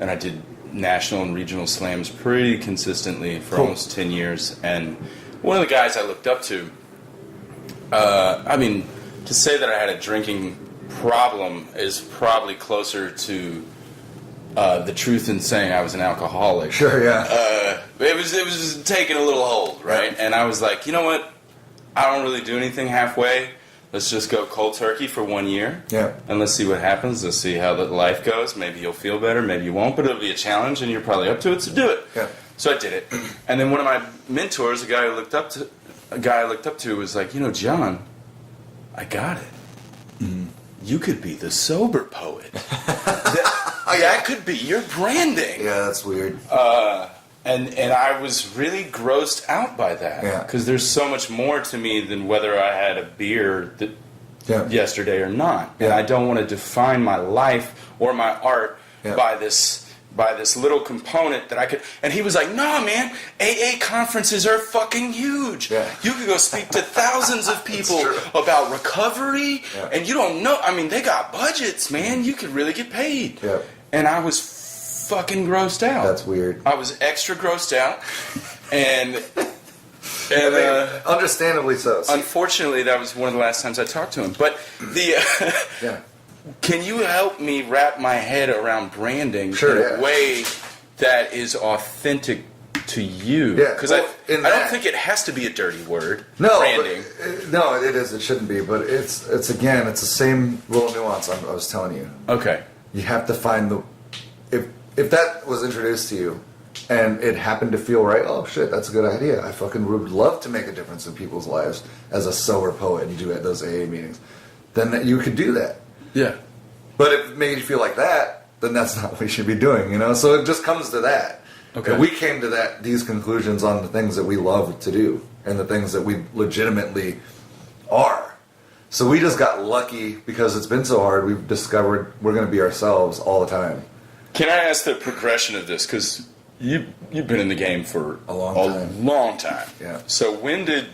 I did national and regional slams pretty consistently for almost 10 years. And one of the guys I looked up to, to say that I had a drinking problem is probably closer to the truth in saying I was an alcoholic. Sure, yeah. It was taking a little hold, right? And I was like, you know what? I don't really do anything halfway. Let's just go cold turkey for 1 year. Yeah. And let's see what happens. Let's see how the life goes. Maybe you'll feel better. Maybe you won't. But it'll be a challenge, and you're probably up to it. So do it. Yeah. So I did it. And then one of my mentors, a guy I looked up to, was like, John, I got it. Mm-hmm. You could be the sober poet. that could be your branding. Yeah, that's weird. And I was really grossed out by that. Because there's so much more to me than whether I had a beer yesterday or not. And I don't want to define my life or my art by this little component that I could. And he was like, "Nah, man, AA conferences are fucking huge. Yeah. You could go speak to thousands of people about recovery, and you don't know. I mean, they got budgets, man. You could really get paid." Yeah. And I was fucking grossed out. That's weird. I was extra grossed out, and understandably so. Unfortunately, that was one of the last times I talked to him. But can you help me wrap my head around branding in a way that is authentic to you? Yeah, Because I don't think it has to be a dirty word. No, branding. No, it is. It shouldn't be. But it's the same little nuance I was telling you. Okay. You have to find if that was introduced to you and it happened to feel right, oh shit, that's a good idea. I fucking would love to make a difference in people's lives as a sober poet and do at those AA meetings. Then you could do that. Yeah. But if it made you feel like that, then that's not what we should be doing, So it just comes to that. Okay. And we came to these conclusions on the things that we love to do and the things that we legitimately are. So we just got lucky because it's been so hard. We've discovered we're going to be ourselves all the time. Can I ask the progression of this? Because you've been in the game for a long time. long time. Yeah. So when did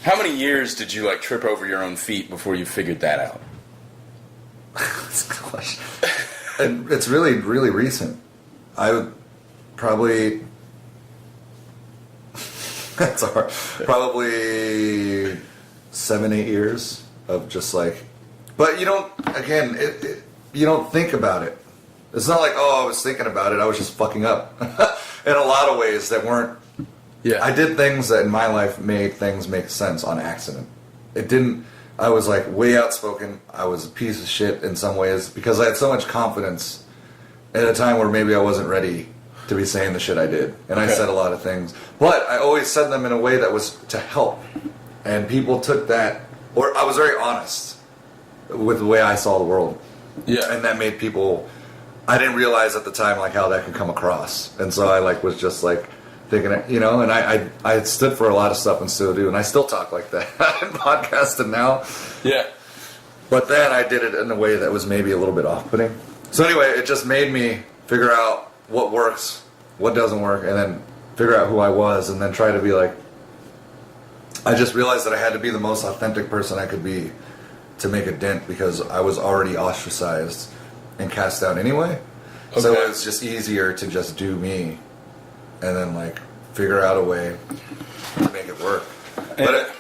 How many years did you like trip over your own feet before you figured that out? That's a good question. And it's really, really recent. I would probably... That's hard. Probably 7-8 years of just like... But you don't, again, you don't think about it. It's not like, oh, I was thinking about it. I was just fucking up. In a lot of ways that weren't... Yeah. I did things that in my life made things make sense on accident. It didn't... I was like way outspoken. I was a piece of shit in some ways because I had so much confidence at a time where maybe I wasn't ready to be saying the shit I did. And I said a lot of things. But I always said them in a way that was to help. And people took that... Or I was very honest with the way I saw the world. Yeah. And that made people... I didn't realize at the time like how that could come across. And so I like was just like thinking, you know, and I stood for a lot of stuff and still do. And I still talk like that in podcasting now. Yeah. But then I did it in a way that was maybe a little bit off-putting. So anyway, it just made me figure out what works, what doesn't work, and then figure out who I was, and then try to be like... I just realized that I had to be the most authentic person I could be to make a dent because I was already ostracized and cast out anyway. Okay. So it's just easier to just do me and then like figure out a way to make it work. But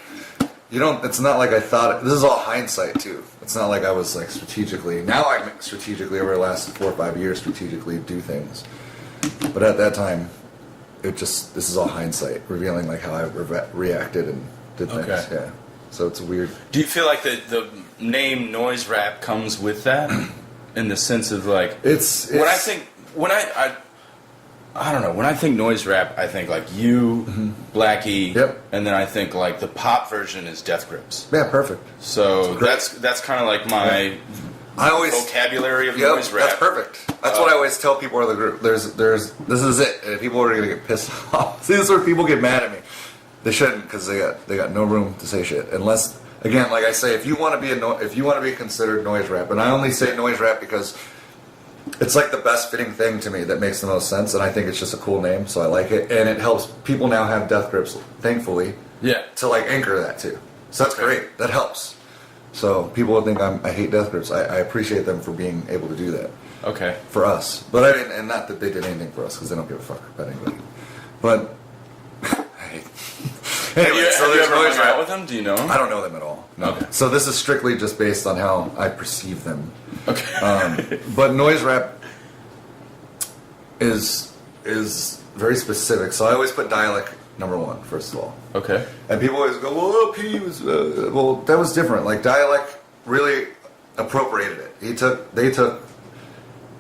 you don't... It's not like I thought... This is all hindsight too. It's not like I was like strategically... Now I strategically over the last 4 or 5 years strategically do things. But at that time, it just... This is all hindsight, revealing like how I reacted and did things. Okay. Yeah. So it's weird. Do you feel like the name noise rap comes with that? In the sense of like... It's when I think... When I don't know. When I think noise rap, I think like you, Blackie, and then I think like the pop version is Death Grips. Yeah, perfect. So that's kind of like my vocabulary of noise rap. That's perfect. That's what I always tell people in the group. There's this is it. And people are gonna get pissed off. See, this is where people get mad at me. They shouldn't because they got no room to say shit unless. Again, like I say, if you want to be considered noise rap, and I only say noise rap because it's like the best fitting thing to me that makes the most sense, and I think it's just a cool name, so I like it, and it helps people now have Death Grips, thankfully, to like anchor that too. So that's great. That helps. So people would think I hate Death Grips. I appreciate them for being able to do that. Okay. For us, but I mean, and not that they did anything for us because they don't give a fuck about anybody. But anyway, have you ever hung out with them? Do you know them? I don't know them at all. No. Okay. So this is strictly just based on how I perceive them. Okay. But noise rap is very specific. So I always put dialect number one, first of all. Okay. And people always go, well, P was... well, that was different. Like, dialect really appropriated it. They took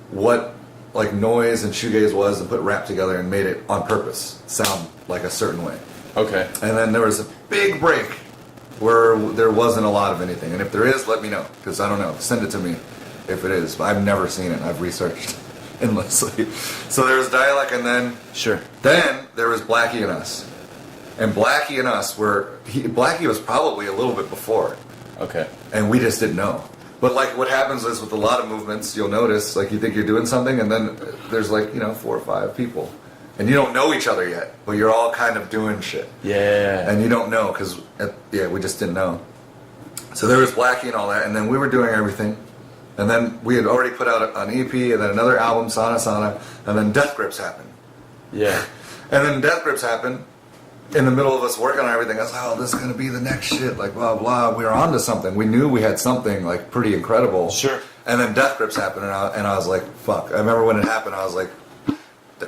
what like noise and shoegaze was and put rap together and made it on purpose sound like a certain way. Okay. And then there was a big break where there wasn't a lot of anything. And if there is, let me know, because I don't know. Send it to me if it is. I've never seen it. I've researched endlessly. So there was dialect, and then Then there was Blackie and Us. And Blackie and Us Blackie was probably a little bit before. Okay. And we just didn't know. But like what happens is with a lot of movements, you'll notice like you think you're doing something, and then there's like 4 or 5 people. And you don't know each other yet, but you're all kind of doing shit. Yeah. And you don't know because, we just didn't know. So there was Blackie and all that, and then we were doing everything. And then we had already put out an EP, and then another album, Sana, and then Death Grips happened. Yeah. And then Death Grips happened in the middle of us working on everything. I was like, this is going to be the next shit, like blah, blah. We were onto something. We knew we had something like pretty incredible. Sure. And then Death Grips happened, and I was like, fuck. I remember when it happened, I was like,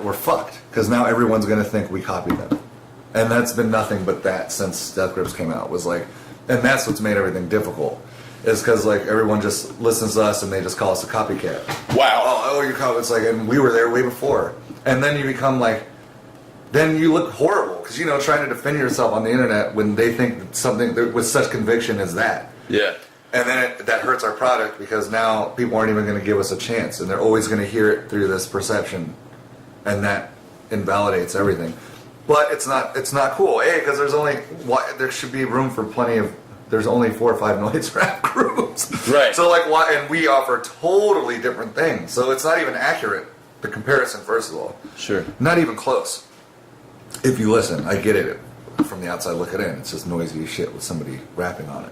we're fucked, because now everyone's going to think we copied them. And that's been nothing but that since Death Grips came out. Was like, and that's what's made everything difficult, is because like everyone just listens to us and they just call us a copycat. Wow. Oh, you're copy. It's like, and we were there way before. And then you become like, then you look horrible, because trying to defend yourself on the internet when they think something with such conviction as that. Yeah. And then that hurts our product, because now people aren't even going to give us a chance, and they're always going to hear it through this perception. And that invalidates everything. But it's not cool. Because there should be room for there's only 4 or 5 noise rap groups. Right. So and we offer totally different things. So it's not even accurate, the comparison, first of all. Sure. Not even close. If you listen, I get it. from the outside looking in. It's just noisy as shit with somebody rapping on it.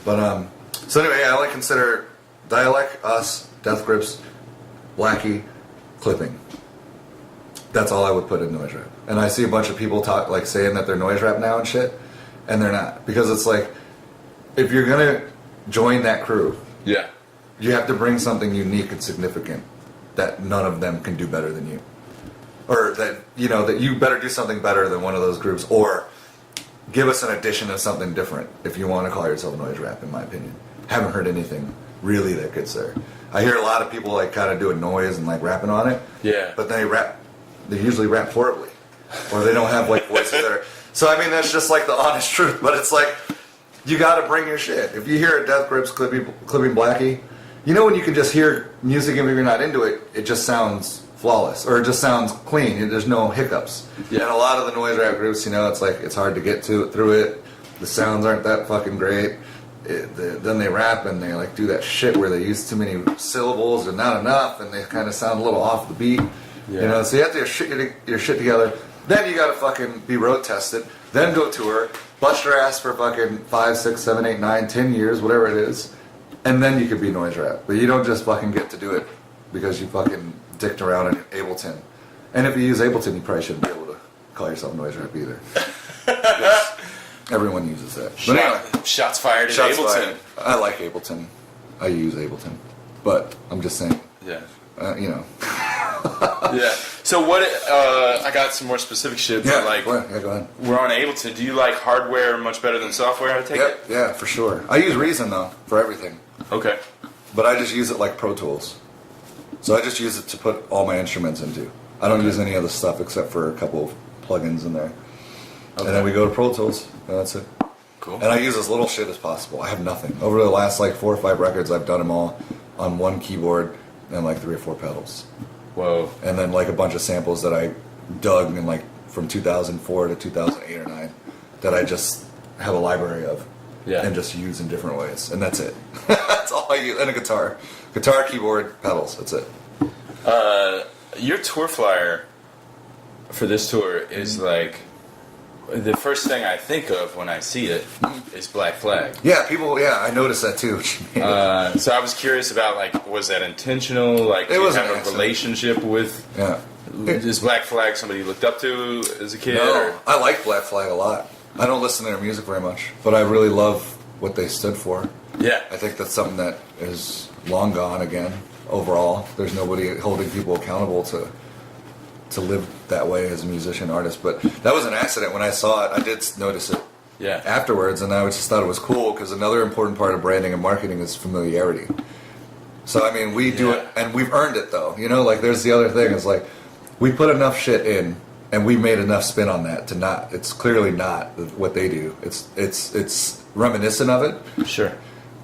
But so anyway, I like consider Dialect, us, Death Grips, Blackie, Clipping. That's all I would put in noise rap. And I see a bunch of people talk like saying that they're noise rap now and shit, and they're not, because it's like if you're gonna join that crew, Yeah. you have to bring something unique and significant that none of them can do better than you. Or that, you know, that you better do something better than one of those groups, or give us an addition of something different if you want to call yourself noise rap, in my opinion. Haven't heard anything really that gets there. I hear a lot of people like kind of doing noise and like rapping on it. Yeah. But they usually rap horribly. Or they don't have like voices there. So I mean, that's just like the honest truth. But it's like, you got to bring your shit. If you hear a Death Grips clipping Blackie, you know when you can just hear music and if you're not into it, it just sounds flawless, or it just sounds clean. There's no hiccups. Yeah. And a lot of the noise rap groups, you know, it's like it's hard to get through it. The sounds aren't that fucking great. Then they rap and they like do that shit where they use too many syllables and not enough, and they kind of sound a little off the beat. Yeah. You know, so you have to get your shit together. Then you got to fucking be road tested. Then go tour, bust your ass for fucking 5, 6, 7, 8, 9, 10 years, whatever it is, and then you could be noise rap. But you don't just fucking get to do it because you fucking dicked around in Ableton. And if you use Ableton, you probably shouldn't be able to call yourself noise rap either. Everyone uses that. But anyway, Shots fired at shots Ableton. fired. I like Ableton. I use Ableton. But I'm just saying, Yeah. you know. Yeah. So what? I got some more specific shit. But like, go ahead. we're on Ableton. Do you like hardware much better than software? I take Yep, yeah, for sure. I use Reason, though, for everything. it. Okay. But I just use it like Pro Tools. So I just use it to put all my instruments into. I don't use any other stuff except for a couple of plugins in there. Okay. And then we go to Pro Tools, and that's it. Cool. And I use as little shit as possible. I have nothing. Over the last like 4 or 5 records, I've done them all on one keyboard and like 3 or 4 pedals. Whoa. And then like a bunch of samples that I dug in like from 2004 to 2008 or 9 that I just have a library of. Yeah. And just use in different ways. And that's it. That's all I use. And a guitar. Guitar, keyboard, pedals. That's it. Your tour flyer for this tour is like the first thing I think of when I see it is Black Flag. Yeah, I noticed that too. So I was curious about like, was that intentional? Like, It do you was have an a accident. relationship with? Yeah. Is Black Flag somebody you looked up to as a kid? No, Or? I like Black Flag a lot. I don't listen to their music very much, but I really love what they stood for. Yeah. I think that's something that is long gone again. Overall, there's nobody holding people accountable to live that way as a musician artist. But that was an accident. When I saw it, I did notice it Yeah. afterwards, and I just thought it was cool because another important part of branding and marketing is familiarity. So I mean, we do it, and we've earned it though. You know, like there's the other thing is like we put enough shit in, and we made enough spin on that to not. It's clearly not what they do. It's reminiscent of it. Sure.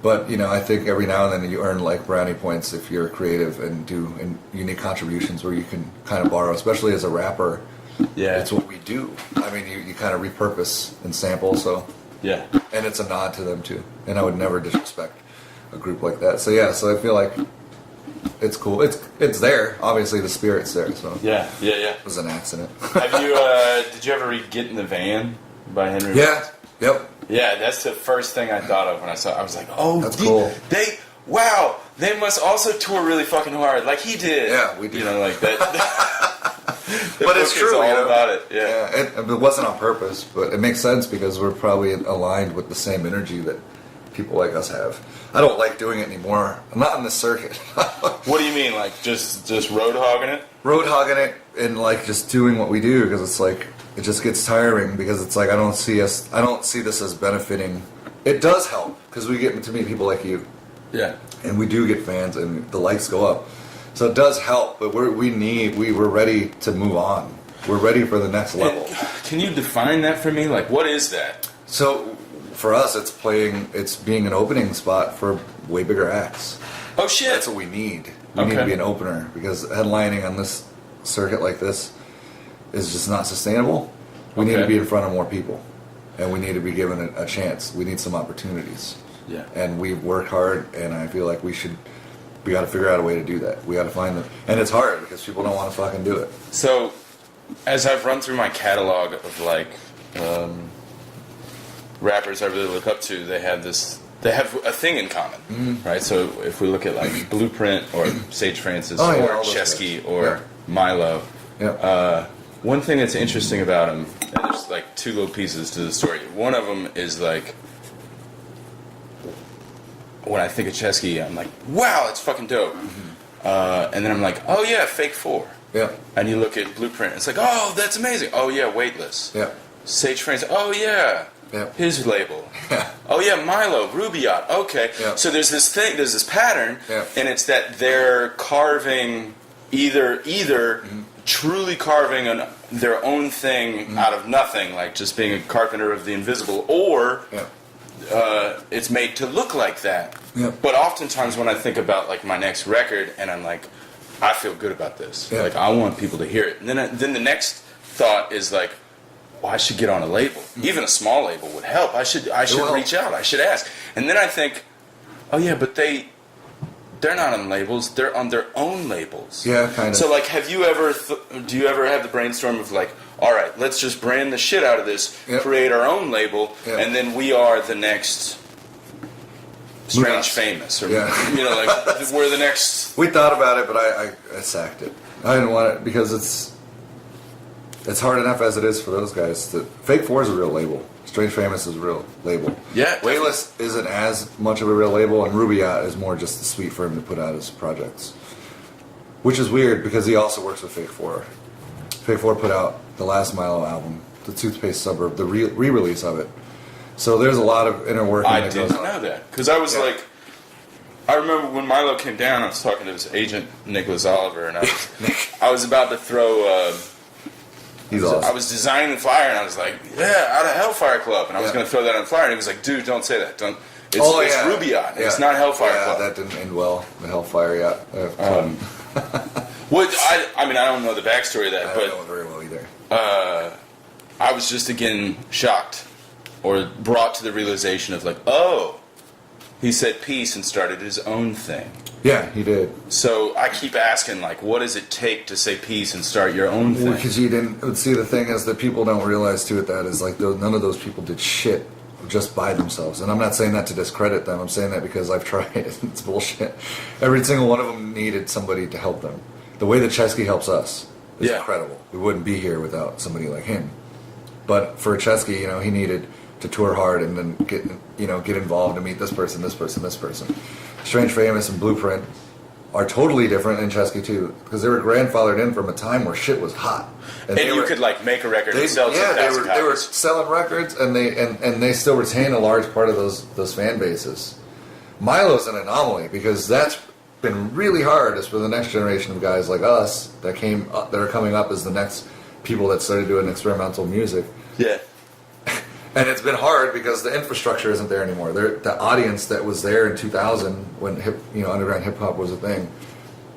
But, you know, I think every now and then you earn, like, brownie points if you're creative and do unique contributions where you can kind of borrow, especially as a rapper. Yeah. It's what we do. I mean, you kind of repurpose and sample, so. Yeah. And it's a nod to them, too. And I would never disrespect a group like that. So, yeah, so I feel like it's cool. It's there. Obviously, the spirit's there, so. Yeah. It was an accident. Have you? Did you ever read "Get in the Van" by Henry? Yeah. Yep. Yeah, that's the first thing I thought of when I saw it. I was like, oh, That's cool. They must also tour really fucking hard, like he did. Yeah, we did. You know, like that. But it's true, all you know? about it. Yeah. It wasn't on purpose, but it makes sense because we're probably aligned with the same energy that people like us have. I don't like doing it anymore. I'm not on the circuit. What do you mean, like just road hogging it? Road hogging it and like just doing what we do because it's like it just gets tiring because it's like I don't see this as benefiting. It does help because we get to meet people like you. Yeah. And we do get fans and the likes go up. So it does help, but we're ready to move on. We're ready for the next level. Can you define that for me? Like, what is that? So for us, it's being an opening spot for way bigger acts. Oh shit! That's what we need. We need to be an opener because headlining on this circuit like this is just not sustainable. We need to be in front of more people, and we need to be given a chance. We need some opportunities. Yeah. And we work hard, and I feel like we got to figure out a way to do that. We got to find them, and it's hard because people don't want to fucking do it. So, as I've run through my catalog of like rappers I really look up to, they have a thing in common, right? So if we look at like Blueprint or Sage Francis or Chesky or Milo, one thing that's interesting about them, and there's like two little pieces to the story. One of them is like, when I think of Chesky, I'm like, wow, it's fucking dope. And then I'm like, oh yeah, Fake 4. Yeah. And you look at Blueprint, it's like, oh, that's amazing. Oh yeah, Weightless. Yeah. Sage Francis, oh yeah. Yeah. His label. Oh yeah, Milo, Rubiot. Okay. Yeah. So there's this pattern, and it's that they're carving either truly carving their own thing out of nothing, like just being a carpenter of the invisible, or it's made to look like that. Yeah. But oftentimes when I think about like my next record, and I'm like, I feel good about this. Yeah. Like I want people to hear it. And then the next thought is like, well, I should get on a label. Even a small label would help. I should reach out. I should ask. And then I think, oh yeah, but they're not on labels. They're on their own labels. Yeah, kind of. So like, have you ever do you ever have the brainstorm of like, all right, let's just brand the shit out of this, create our own label, and then we are the next Strange Famous, or you know, like we're the next. We thought about it, but I sacked it. I didn't want it because it's hard enough as it is for those guys. Fake 4 is a real label. Strange Famous is a real label. Yeah. Weightless isn't as much of a real label, and Rubiot is more just a sweet for him to put out his projects. Which is weird because he also works with Fake 4. Fake 4 put out the last Milo album, the Toothpaste Suburb, the re-release of it. So there's a lot of inner work. I didn't know that because I was like, I remember when Milo came down, I was talking to his agent Nicholas Oliver, and I was about to throw. He's awesome. I was designing the flyer, and I was like, yeah, out of Hellfire Club, and I was going to throw that on the flyer, and he was like, dude, don't say that. Don't. It's Rubiot. It's not Hellfire Club. That didn't end well. The Hellfire, Well, I mean, I don't know the backstory of that, I don't know it very well either. I was just again shocked, or brought to the realization of like, oh, he said peace and started his own thing. Yeah, he did. So I keep asking, like, what does it take to say peace and start your own thing? Because you didn't see, the thing is that people don't realize too that is like none of those people did shit just by themselves. And I'm not saying that to discredit them. I'm saying that because I've tried it. It's bullshit. Every single one of them needed somebody to help them. The way that Chesky helps us is incredible. We wouldn't be here without somebody like him. But for Chesky, you know, he needed to tour hard and then get involved and meet this person, this person, this person. Strange Famous and Blueprint are totally different in Chesky too, because they were grandfathered in from a time where shit was hot. And you could like make a record and sell 10,000 copies. They were selling records, and they still retain a large part of those fan bases. Milo's an anomaly because that's been really hard. As for the next generation of guys like us that are coming up as the next people that started doing experimental music. Yeah. And it's been hard because the infrastructure isn't there anymore. The audience that was there in 2000 when underground hip hop was a thing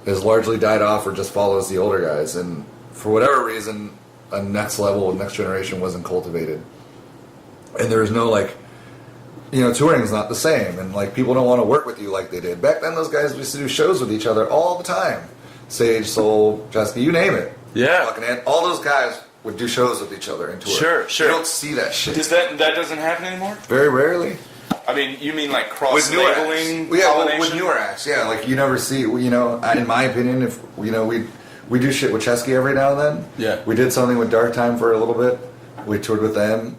has largely died off or just follows the older guys. And for whatever reason, a next generation wasn't cultivated. And there's no touring is not the same. And like people don't want to work with you like they did back then. Those guys used to do shows with each other all the time. Sage, Soul, Chesky, you name it. Yeah. Fucking all those guys would do shows with each other and tour. Sure. You don't see that shit. That doesn't happen anymore? Very rarely. I mean, you mean like cross-labeling? With newer acts, yeah. Like you never see, in my opinion, if we do shit with Chesky every now and then. Yeah. We did something with Dark Time for a little bit. We toured with them,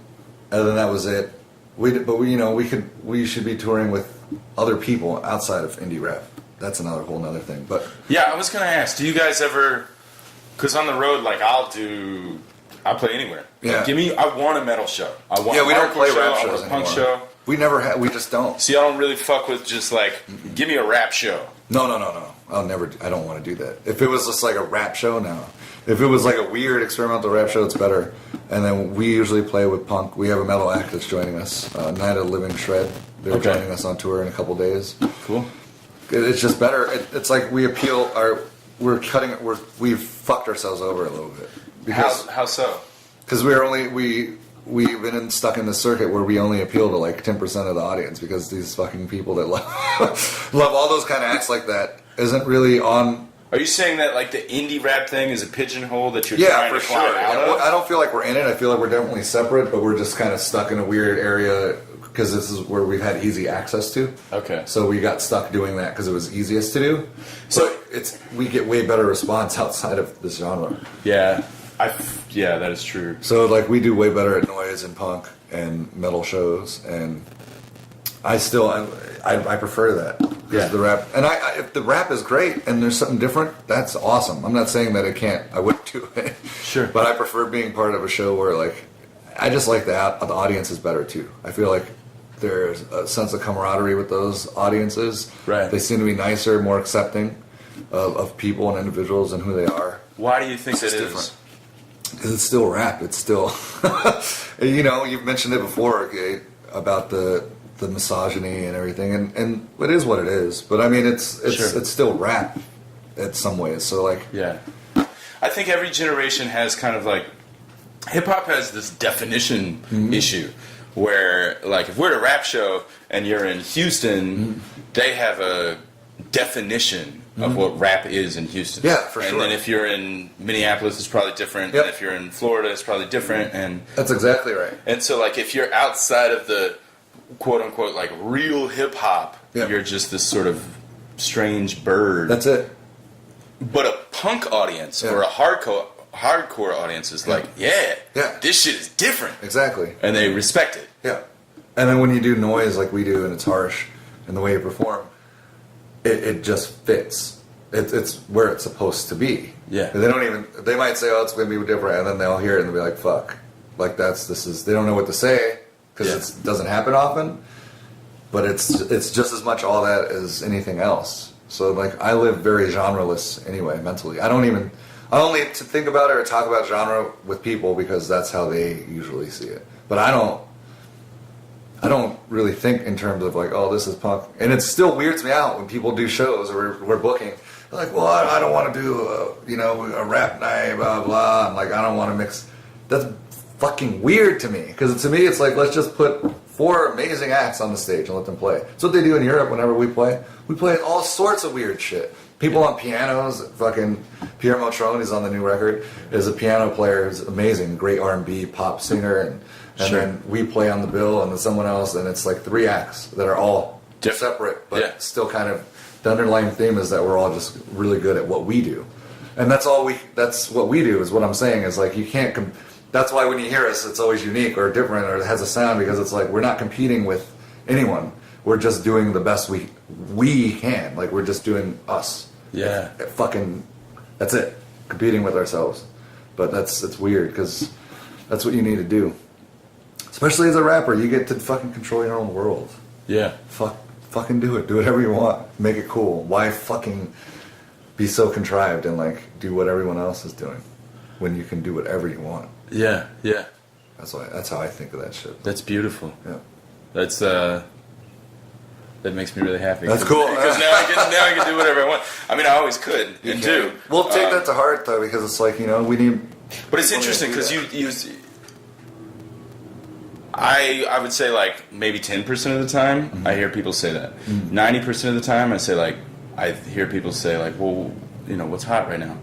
and then that was it. We should be touring with other people outside of indie rap. That's whole nother thing. But yeah, I was gonna ask, do you guys ever? Because on the road, like I play anywhere. Yeah. Like, I want a metal show. I want we don't play rap show, shows I want a punk anymore. show. We never have. We just don't. See, I don't really fuck with just like, give me a rap show. No. I'll never. I don't want to do that. If it was just like a rap show, no. If it was like a weird experimental rap show, it's better. And then we usually play with punk. We have a metal act that's joining us. Night of the Living Shred. They're joining us on tour in a couple days. Cool. It's just better. It's like we appeal we've fucked ourselves over a little bit. Because, how so? Because we've been stuck in the circuit where we only appeal to like 10% of the audience because these fucking people that love all those kind of acts like that isn't really on Are you saying that like the indie rap thing is a pigeonhole that you're Yeah, trying for to climb sure. out of? I don't feel like we're in it. I feel like we're definitely separate, but we're just kind of stuck in a weird area because this is where we've had easy access to. Okay. So we got stuck doing that because it was easiest to do. So we get way better response outside of this genre. Yeah, yeah, that is true. So like we do way better at noise and punk and metal shows, and I prefer that. Yeah. The rap, and if the rap is great and there's something different, that's awesome. I'm not saying that I wouldn't do it. Sure. But I prefer being part of a show where like I just like the audience is better too. I feel like there's a sense of camaraderie with those audiences. Right. They seem to be nicer, more accepting of people and individuals and who they are. Why do you think that It's is? different. Because it's still rap. It's still, you've mentioned it before, okay, about the misogyny and everything, and it is what it is. But I mean, it's Sure. it's still rap in some ways. So like, Yeah. I think every generation has kind of like hip hop has this definition issue where like if we're at a rap show and you're in Houston, they have a definition of what rap is in Houston. Yeah, for and sure. then if you're in Minneapolis, it's probably different. Yep. And if you're in Florida, it's probably different. that's exactly right. And so like if you're outside of the quote unquote like real hip hop, Yeah. you're just this sort of strange bird. That's it. But a punk audience Yeah. or a hardcore audience is like, yeah, this shit is different, Exactly. and they respect it. Yeah. And then when you do noise like we do, and it's harsh, and the way you perform, it just fits. It's where it's supposed to be. Yeah. They might say, oh, it's going to be different, and then they'll hear it and they'll be like, fuck. Like they don't know what to say, because it doesn't happen often, but it's just as much all that as anything else. So like I live very genreless anyway, mentally. I only to think about it or talk about genre with people because that's how they usually see it. But I don't really think in terms of like, oh, this is punk. And it still weirds me out when people do shows or we're booking. They're like, well, I don't want to do a rap night, blah, blah. I'm like, I don't want to mix. That's fucking weird to me. Because to me, it's like, let's just put 4 amazing acts on the stage and let them play. That's what they do in Europe whenever we play. We play all sorts of weird shit. People on pianos, fucking Pierre Motrone, he's on the new record, is a piano player who's amazing, great R&B pop singer, and then we play on the bill and then someone else, and it's like 3 acts that are all separate, but still kind of, the underlying theme is that we're all just really good at what we do. And that's what we do, is what I'm saying, is like you can't, that's why when you hear us, it's always unique or different or it has a sound, because it's like we're not competing with anyone. We're just doing the best we can. Like we're just doing us. Yeah. That's it. Competing with ourselves. But it's weird because that's what you need to do. Especially as a rapper, you get to fucking control your own world. Yeah. Fucking do it. Do whatever you want. Make it cool. Why fucking be so contrived and like do what everyone else is doing when you can do whatever you want? Yeah. Yeah. That's how I think of that shit. That's beautiful. Yeah. That's that makes me really happy. That's cool. Because now I can do whatever I want. I mean, I always could and do. We'll take that to heart though, because it's like, we need. But it's interesting because I would say like maybe 10% of the time I hear people say that. 90% of the time I hear people say like, well, what's hot right now?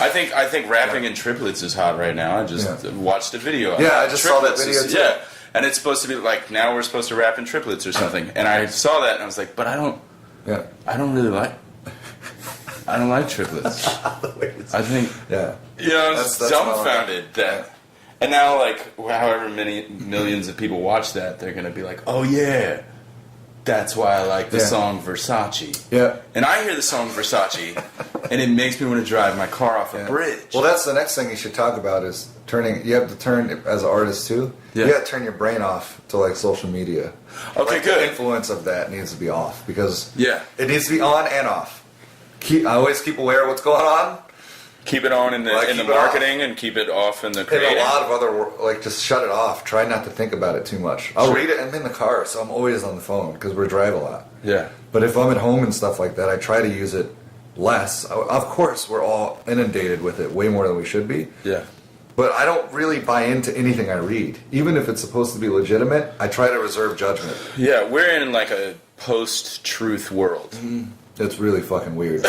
I think rapping in triplets is hot right now. I just watched a video. I just saw that video too. Yeah, and it's supposed to be like now we're supposed to rap in triplets or something. And I saw that and I was like, but I don't really like. I don't like triplets. I think I'm That's dumbfounded that. And now, like, however many millions of people watch that, they're going to be like, oh, yeah, that's why I like the song Versace. Yeah. And I hear the song Versace, and it makes me want to drive my car off a bridge. Well, that's the next thing you should talk about is you have to turn, as an artist too, you have to turn your brain off to, like, social media. Okay, like, good. The influence of that needs to be off, because it needs to be on and off. I always keep aware of what's going on. Keep it on in the marketing and keep it off in the creative. And a lot of other, just shut it off. Try not to think about it too much. I'll read it. I'm in the car, so I'm always on the phone because we drive a lot. Yeah. But if I'm at home and stuff like that, I try to use it less. Of course, we're all inundated with it way more than we should be. Yeah. But I don't really buy into anything I read. Even if it's supposed to be legitimate, I try to reserve judgment. Yeah, we're in like a post-truth world. It's really fucking weird.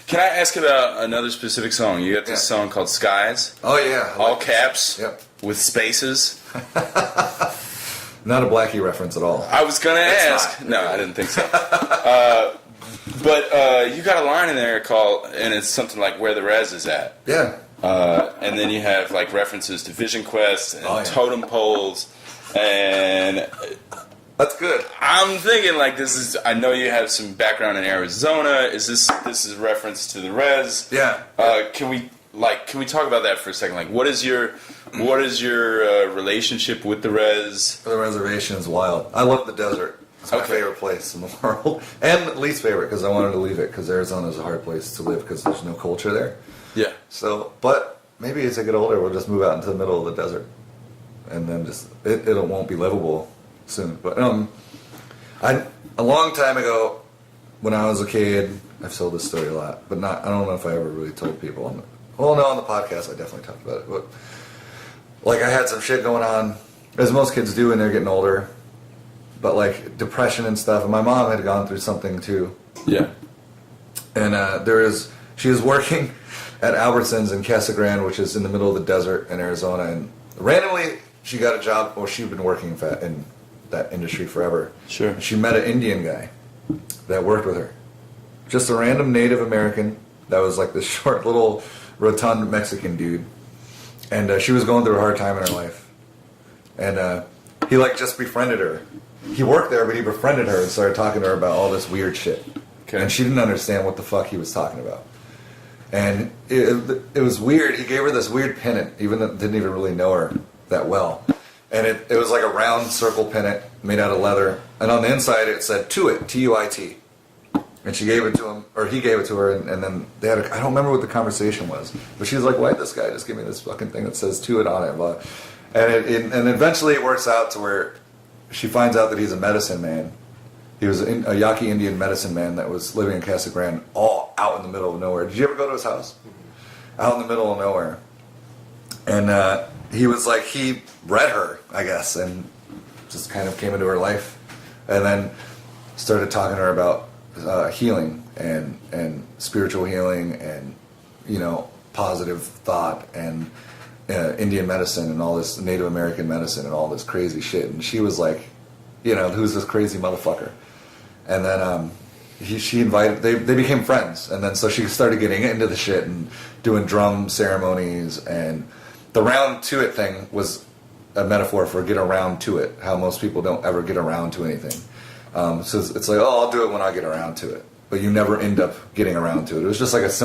Can I ask about another specific song? You got this song called Skies. Oh yeah, All caps. Yep. With spaces. Not a Blackie reference at all. I was gonna ask. Not. No, I didn't think so. But you got a line in there and it's something like "Where the Res is at." Yeah. And then you have like references to Vision Quest and totem poles, and that's good. I'm thinking like this is. I know you have some background in Arizona. Is this is reference to the Res? Yeah. Can we talk about that for a second? Like, what is your relationship with the Res? The reservation is wild. I love the desert. It's my favorite place in the world, and least favorite because I wanted to leave it because Arizona is a hard place to live because there's no culture there. Yeah. So, but maybe as I get older, we'll just move out into the middle of the desert, and then just it won't be livable soon. But a long time ago, when I was a kid, I've told this story a lot, but I don't know if I ever really told people. On the podcast I definitely talked about it. But like I had some shit going on, as most kids do when they're getting older, but like depression and stuff. And my mom had gone through something too. Yeah. And she was working at Albertsons in Casa Grande, which is in the middle of the desert in Arizona, and randomly she got a job. Well, she'd been working in that industry forever. Sure. And she met an Indian guy that worked with her, just a random Native American that was like this short little rotund Mexican dude, and she was going through a hard time in her life, and he like just befriended her. He worked there, but he befriended her and started talking to her about all this weird shit. Okay. And she didn't understand what the fuck he was talking about. And it was weird. He gave her this weird pennant, even though didn't even really know her that well. And it was like a round circle pennant made out of leather. And on the inside it said "Tuit," T-U-I-T. And she gave it to him, or he gave it to her, and then they had I don't remember what the conversation was. But she was like, why'd this guy just give me this fucking thing that says "Tuit" on it? Blah. And eventually it works out to where she finds out that he's a medicine man. He was a Yaqui Indian medicine man that was living in Casa Grande, all out in the middle of nowhere. Did you ever go to his house? Mm-hmm. Out in the middle of nowhere. And he was like, he read her, I guess, and just kind of came into her life. And then started talking to her about healing and spiritual healing and, positive thought and Indian medicine and all this Native American medicine and all this crazy shit. And she was like, who's this crazy motherfucker? And then she invited, they became friends. And then so she started getting into the shit and doing drum ceremonies. And the round to it thing was a metaphor for get around to it, how most people don't ever get around to anything. So it's like, I'll do it when I get around to it. But you never end up getting around to it. It was just like it's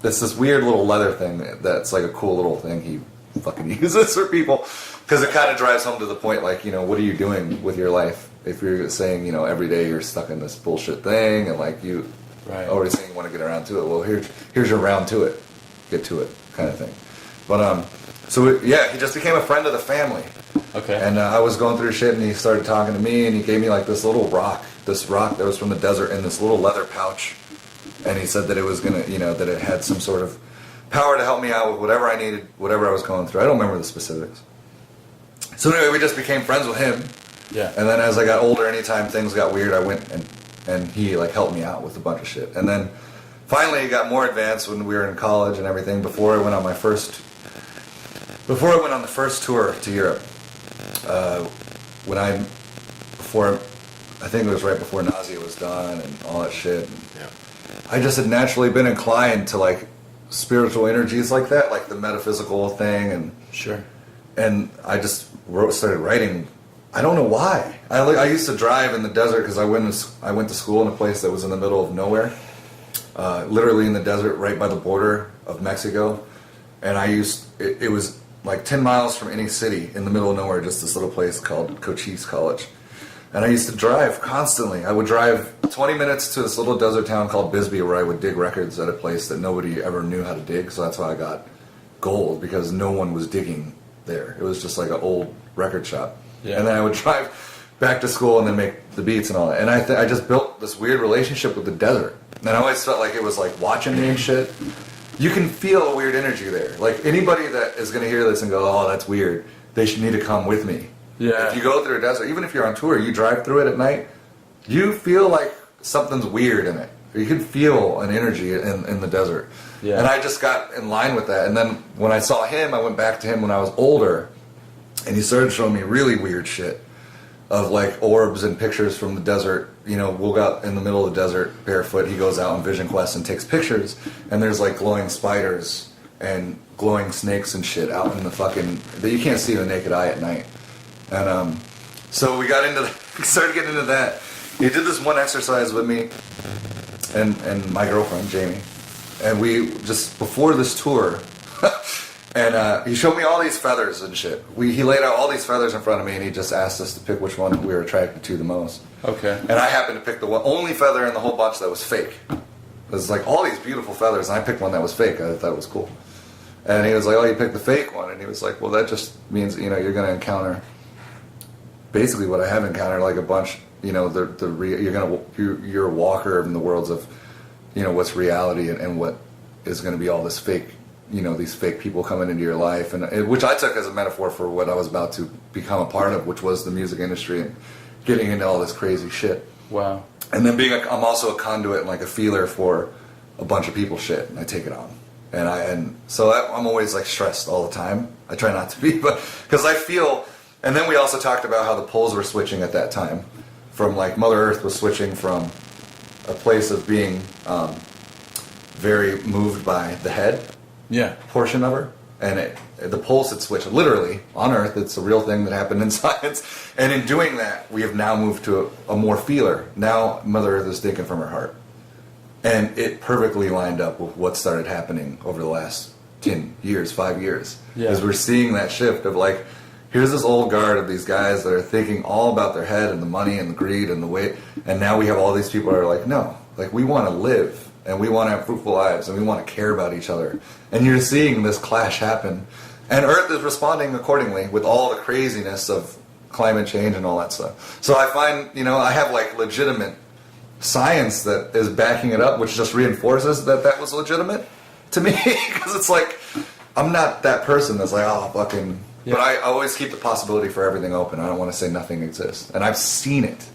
this weird little leather thing that's like a cool little thing he fucking uses for people. Because it kind of drives home to the point, like, what are you doing with your life? If you're saying, every day you're stuck in this bullshit thing, and like you already saying you want to get around to it. Well, here's your round to it, get to it, kind of thing. But he just became a friend of the family. Okay. And I was going through shit, and he started talking to me, and he gave me like this little rock that was from the desert in this little leather pouch, and he said that it was gonna, that it had some sort of power to help me out with whatever I needed, whatever I was going through. I don't remember the specifics. So anyway, we just became friends with him. Yeah. And then as I got older, anytime things got weird, I went and he like helped me out with a bunch of shit. And then finally it got more advanced when we were in college and everything. Before I went on the first tour to Europe, I think it was right before Nausea was done and all that shit. And I just had naturally been inclined to like spiritual energies like that, like the metaphysical thing, and sure. And I just started writing. I don't know why. I used to drive in the desert because I went to school in a place that was in the middle of nowhere, literally in the desert, right by the border of Mexico. And it was like 10 miles from any city in the middle of nowhere, just this little place called Cochise College. And I used to drive constantly. I would drive 20 minutes to this little desert town called Bisbee, where I would dig records at a place that nobody ever knew how to dig. So that's how I got gold, because no one was digging there. It was just like an old record shop. Yeah. And then I would drive back to school and then make the beats and all that. And I just built this weird relationship with the desert. And I always felt like it was like watching me and shit. You can feel a weird energy there. Like anybody that is going to hear this and go, oh, that's weird, they should need to come with me. Yeah. If you go through a desert, even if you're on tour, you drive through it at night, you feel like something's weird in it. You could feel an energy in the desert. Yeah. And I just got in line with that. And then when I saw him, I went back to him when I was older, and he started showing me really weird shit of like orbs and pictures from the desert. You know, we'll go out in the middle of the desert barefoot. He goes out on Vision Quest and takes pictures, and there's like glowing spiders and glowing snakes and shit out in the fucking that you can't see with the naked eye at night. And so we got into we started getting into that. He did this one exercise with me and my girlfriend Jamie, and we just before this tour. And he showed me all these feathers and shit. He laid out all these feathers in front of me, and he just asked us to pick which one we were attracted to the most. Okay. And I happened to pick the only feather in the whole bunch that was fake. It was like all these beautiful feathers, and I picked one that was fake. I thought it was cool. And he was like, "Oh, you picked the fake one," and he was like, "Well, that just means you're going to encounter basically what I have encountered, like a bunch. You're a walker in the worlds of what's reality and what is going to be all this fake." These fake people coming into your life, and which I took as a metaphor for what I was about to become a part of, which was the music industry and getting into all this crazy shit. Wow. And then I'm also a conduit and like a feeler for a bunch of people's shit, and I take it on. And so I'm always like stressed all the time. I try not to be, but because I feel. And then we also talked about how the poles were switching at that time, from like Mother Earth was switching from a place of being very moved by the head. Yeah. Portion of her, and the poles had switched literally on Earth. It's a real thing that happened in science, and in doing that, we have now moved to a more feeler. Now Mother Earth is taken from her heart, and it perfectly lined up with what started happening over the last 10 years, 5 years. Yeah. As we're seeing that shift of like, here's this old guard of these guys that are thinking all about their head and the money and the greed and the weight, and now we have all these people that are like, no, like we want to live. And we want to have fruitful lives, and we want to care about each other. And you're seeing this clash happen. And Earth is responding accordingly with all the craziness of climate change and all that stuff. So I find, I have like legitimate science that is backing it up, which just reinforces that was legitimate to me. Because it's like, I'm not that person that's like, oh, fucking... Yeah. But I always keep the possibility for everything open. I don't want to say nothing exists. And I've seen it.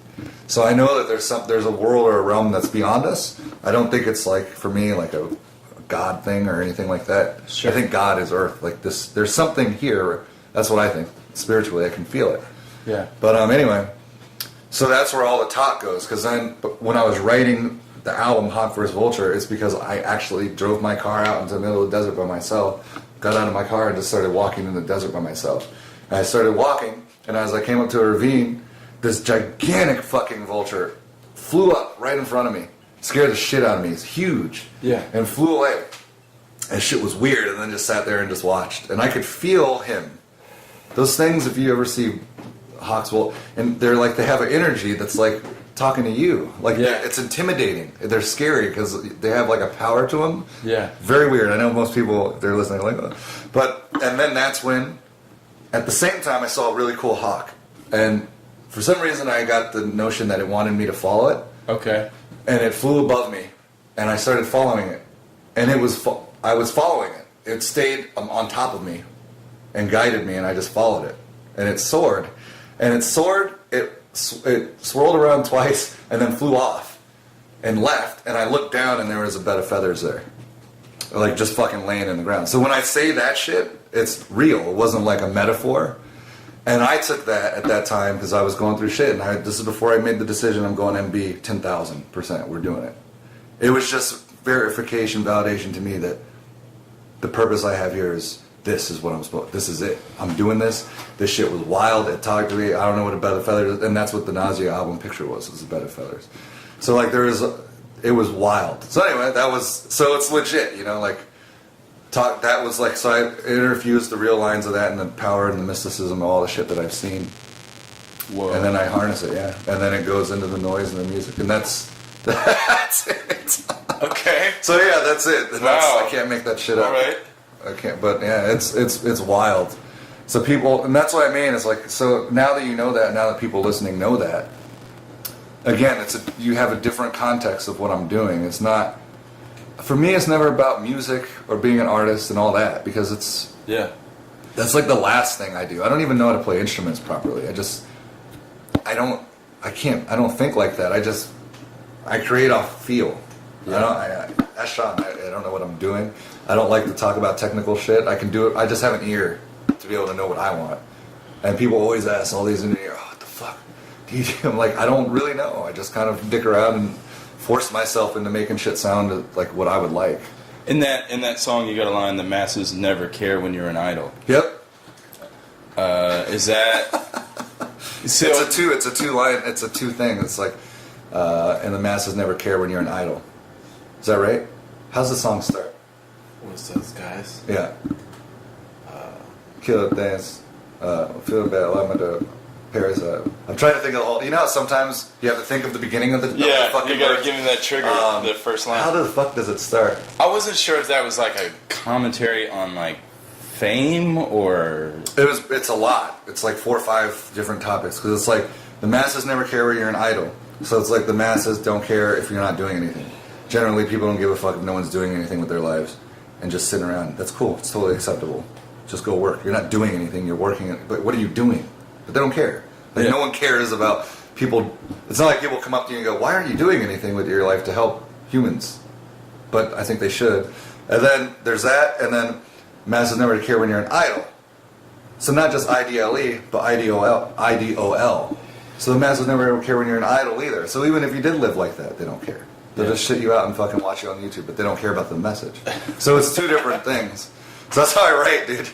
So I know that there's a world or a realm that's beyond us. I don't think it's like, for me, like a God thing or anything like that. Sure. I think God is Earth. Like this, there's something here. That's what I think. Spiritually, I can feel it. Yeah. But anyway, so that's where all the talk goes. Because then when I was writing the album Hawk vs. Vulture, it's because I actually drove my car out into the middle of the desert by myself, got out of my car and just started walking in the desert by myself. And I started walking, and as I came up to a ravine, this gigantic fucking vulture flew up right in front of me. Scared the shit out of me. It's huge. Yeah. And flew away. And shit was weird, and then just sat there and just watched. And I could feel him. Those things, if you ever see hawks, and they have an energy that's like talking to you. Like, it's intimidating. They're scary because they have like a power to them. Yeah. Very weird. I know most people, if they're listening, are like, oh. And then that's when, at the same time, I saw a really cool hawk. And for some reason, I got the notion that it wanted me to follow it. Okay. And it flew above me, and I started following it. And I was following it. It stayed on top of me and guided me, and I just followed it. And it soared. And it soared, it swirled around twice, and then flew off and left. And I looked down, and there was a bed of feathers there. Like, just fucking laying in the ground. So when I say that shit, it's real. It wasn't like a metaphor. And I took that at that time because I was going through shit. And this is before I made the decision I'm going MB 10,000%. We're doing it. It was just verification, validation to me that the purpose I have here is this is what I'm supposed. This is it. I'm doing this. This shit was wild. It talked to me. I don't know what a bed of feathers is. And that's what the Nausea album picture was. It was a bed of feathers. So like it was wild. So anyway, so it's legit, that was like, so I interfused the real lines of that and the power and the mysticism of all the shit that I've seen. Whoa. And then I harness it, yeah. And then it goes into the noise and the music. And that's it. Okay. So yeah, that's it. I can't make that shit up. All right. I can't, but yeah, it's wild. So people, and that's what I mean, it's like, so now that you know that, now that people listening know that, again, you have a different context of what I'm doing. It's not, for me, it's never about music or being an artist and all that, because that's like the last thing I do. I don't even know how to play instruments properly. I don't think like that. I create off feel. Ask Sean. I don't know what I'm doing. I don't like to talk about technical shit. I can do it. I just have an ear to be able to know what I want. And people always ask all these engineers, "Oh, what the fuck do you do?" I'm like, I don't really know. I just kind of dick around and force myself into making shit sound like what I would like. In that song, you got a line: "The masses never care when you're an idol." Yep. Is that? It's a two line. It's a two thing. It's like, and the masses never care when you're an idol. Is that right? How's the song start? What's those guys? Yeah. Kill it, dance. Feel bad. Allow me to parasite. I'm trying to think of the whole. You know how sometimes you have to think of the beginning of the fucking you gotta verse? give me that trigger. The first line. How the fuck does it start? I wasn't sure if that was like a commentary on like fame or. It's a lot. It's like 4 or 5 different topics because it's like the masses never care where you're an idol. So it's like the masses don't care if you're not doing anything. Generally, people don't give a fuck if no one's doing anything with their lives and just sitting around. That's cool. It's totally acceptable. Just go work. You're not doing anything. You're working. But what are you doing? But they don't care. Like no one cares about people. It's not like people come up to you and go, "Why aren't you doing anything with your life to help humans?" But I think they should. And then there's that. And then masses never care when you're an idol. So not just IDLE, but IDOL. So the masses never ever care when you're an idol either. So even if you did live like that, they don't care. They'll just shit you out and fucking watch you on YouTube, but they don't care about the message. So it's two different things. So that's how I write, dude.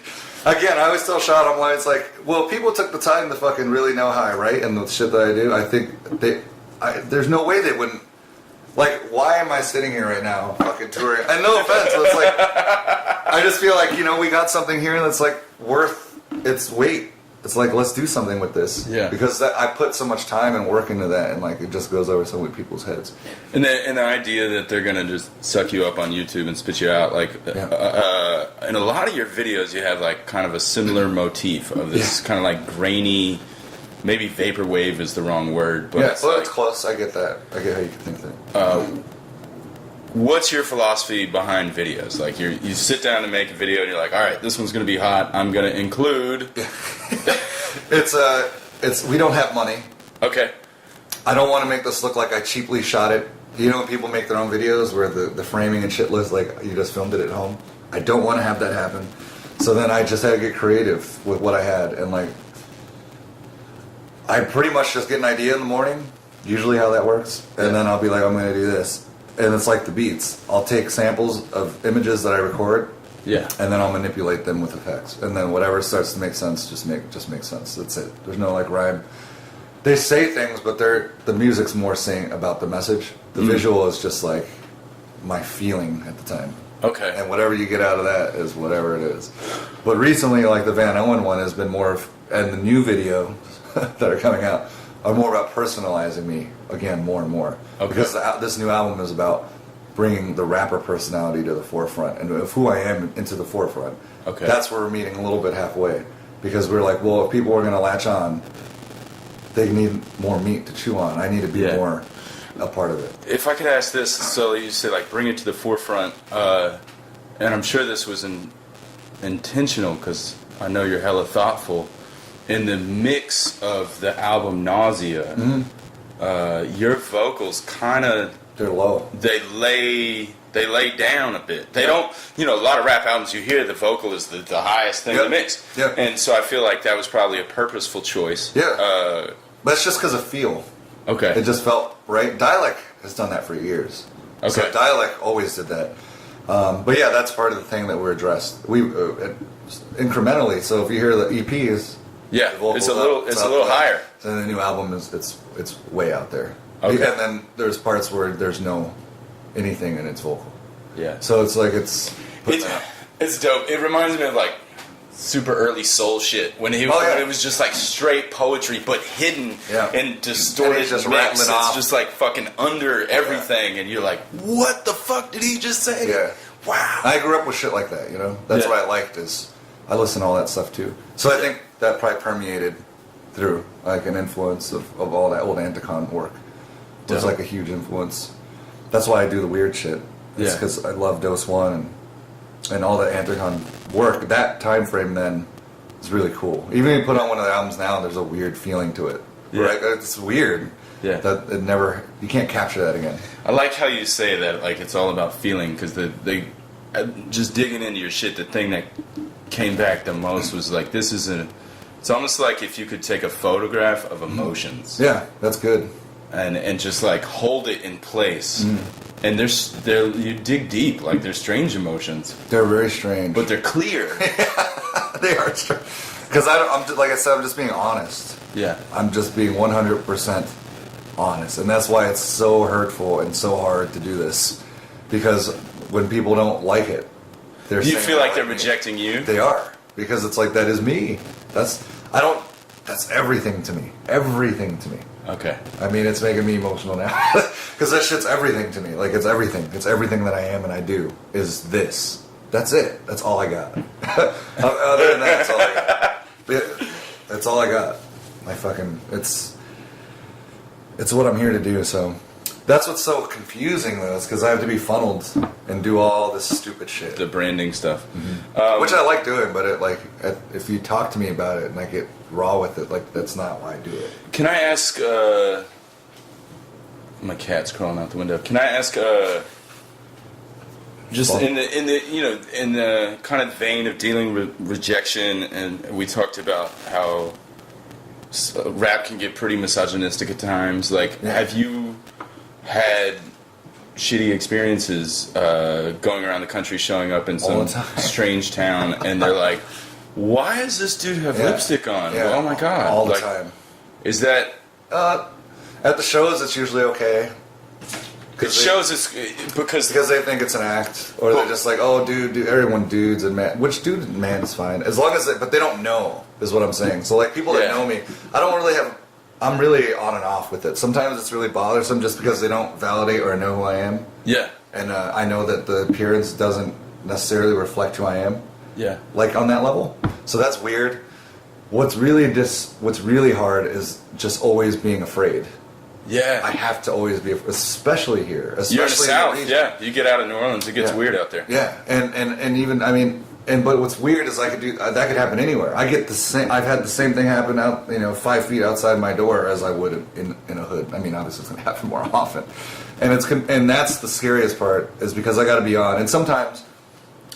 Again, I always tell Sean, I'm like, it's like, well, people took the time to fucking really know how I write and the shit that I do. I think there's no way they wouldn't. Like, why am I sitting here right now fucking touring? And no offense, but it's like, I just feel like, we got something here that's like worth its weight. It's like, let's do something with this. Yeah. Because I put so much time and work into that, and like it just goes over so many people's heads. And the idea that they're gonna just suck you up on YouTube and spit you out, like in a lot of your videos, you have like kind of a similar motif of this kind of like grainy, maybe vaporwave is the wrong word, but it's close. I get that. I get how you can think that. What's your philosophy behind videos? Like you sit down to make a video and you're like, all right, this one's gonna be hot. I'm gonna include. It's we don't have money. Okay. I don't want to make this look like I cheaply shot it. You know when people make their own videos where the framing and shit looks like you just filmed it at home? I don't want to have that happen. So then I just had to get creative with what I had, and like I pretty much just get an idea in the morning, usually how that works, and then I'll be like, I'm gonna do this. And it's like the beats. I'll take samples of images that I record, and then I'll manipulate them with effects. And then whatever starts to make sense, just makes sense. That's it. There's no like rhyme. They say things, but the music's more saying about the message. The visual is just like my feeling at the time. Okay. And whatever you get out of that is whatever it is. But recently, like the Van Owen one has been more of, and the new videos that are coming out are more about personalizing me again more and more. Okay. Because this new album is about bringing the rapper personality to the forefront and of who I am into the forefront. Okay. That's where we're meeting a little bit halfway. Because we're like, well, if people are going to latch on, they need more meat to chew on. I need to be more a part of it. If I could ask this, so you say like bring it to the forefront, and I'm sure this was intentional because I know you're hella thoughtful. In the mix of the album Nausea, your vocals kind of they're low. They lay down a bit. They don't, a lot of rap albums you hear the vocal is the highest thing in the mix. Yep. And so I feel like that was probably a purposeful choice. Yeah. But it's just because of feel. Okay. It just felt right. Dialect has done that for years. Okay. So Dialect always did that. But yeah, that's part of the thing that we're addressed. We incrementally. So if you hear the EP is it's a little higher. And the new album it's way out there. Okay. And then there's parts where there's no anything in its vocal. Yeah. So it's like it's dope. It reminds me of like super early soul shit when it was just like straight poetry but hidden and distorted. And just mix. rattling off. It's just like fucking under everything, and you're like, what the fuck did he just say? Yeah. Wow. I grew up with shit like that. That's what I liked is I listen to all that stuff too. So I think that probably permeated through like an influence of all that old Anticon work. It was like a huge influence. That's why I do the weird shit. It's because I love Dose One and all the Anticon work. That time frame then is really cool. Even if you put on one of the albums now, there's a weird feeling to it. Yeah. Right? It's weird. Yeah. That it never, you can't capture that again. I like how you say that, like, it's all about feeling, because they just digging into your shit, the thing that came back the most was like, this is it's almost like if you could take a photograph of emotions. Yeah, that's good. And just like hold it in place. And you dig deep, like they're strange emotions. They're very strange. But they're clear. They are strange. Because like I said, I'm just being honest. Yeah. I'm just being 100% honest. And that's why it's so hurtful and so hard to do this. Because when people don't like it, they're Do you saying, feel like they're me. rejecting you? They are. Because it's like, that is me. That's everything to me. Everything to me. Okay. I mean, it's making me emotional now. Because that shit's everything to me. Like, it's everything. It's everything that I am and I do is this. That's it. That's all I got. Other than that, that's all I got. That's all I got. It's what I'm here to do, so. That's what's so confusing, though, is because I have to be funneled and do all this stupid shit. The branding stuff. Which I like doing, but if you talk to me about it and I get raw with it, like, that's not why I do it. Can I ask, my cat's crawling out the window. Can I ask, just in the kind of vein of dealing with rejection, and we talked about how rap can get pretty misogynistic at times. Like, have you had shitty experiences going around the country, showing up in some strange town, and they're like, why does this dude have lipstick on? Yeah. Oh my god. All the time. Is that... at the shows, it's usually okay. It shows it's... Because they think it's an act. Or they're just like, oh, dude, everyone dudes and man. Which dude and man is fine. As long as but they don't know, is what I'm saying. So, like, people that know me, I don't really have... I'm really on and off with it. Sometimes it's really bothersome just because they don't validate or know who I am. Yeah. And I know that the appearance doesn't necessarily reflect who I am. Yeah. Like, on that level. So that's weird. What's really hard is just always being afraid. Yeah. I have to always be, especially here. Especially you're in the South, yeah. You get out of New Orleans, it gets weird out there. Yeah. And even, I mean... but what's weird is I could do that could happen anywhere. I get the same. I've had the same thing happen out 5 feet outside my door as I would in a hood. I mean, obviously it's gonna happen more often, and that's the scariest part is because I got to be on. And sometimes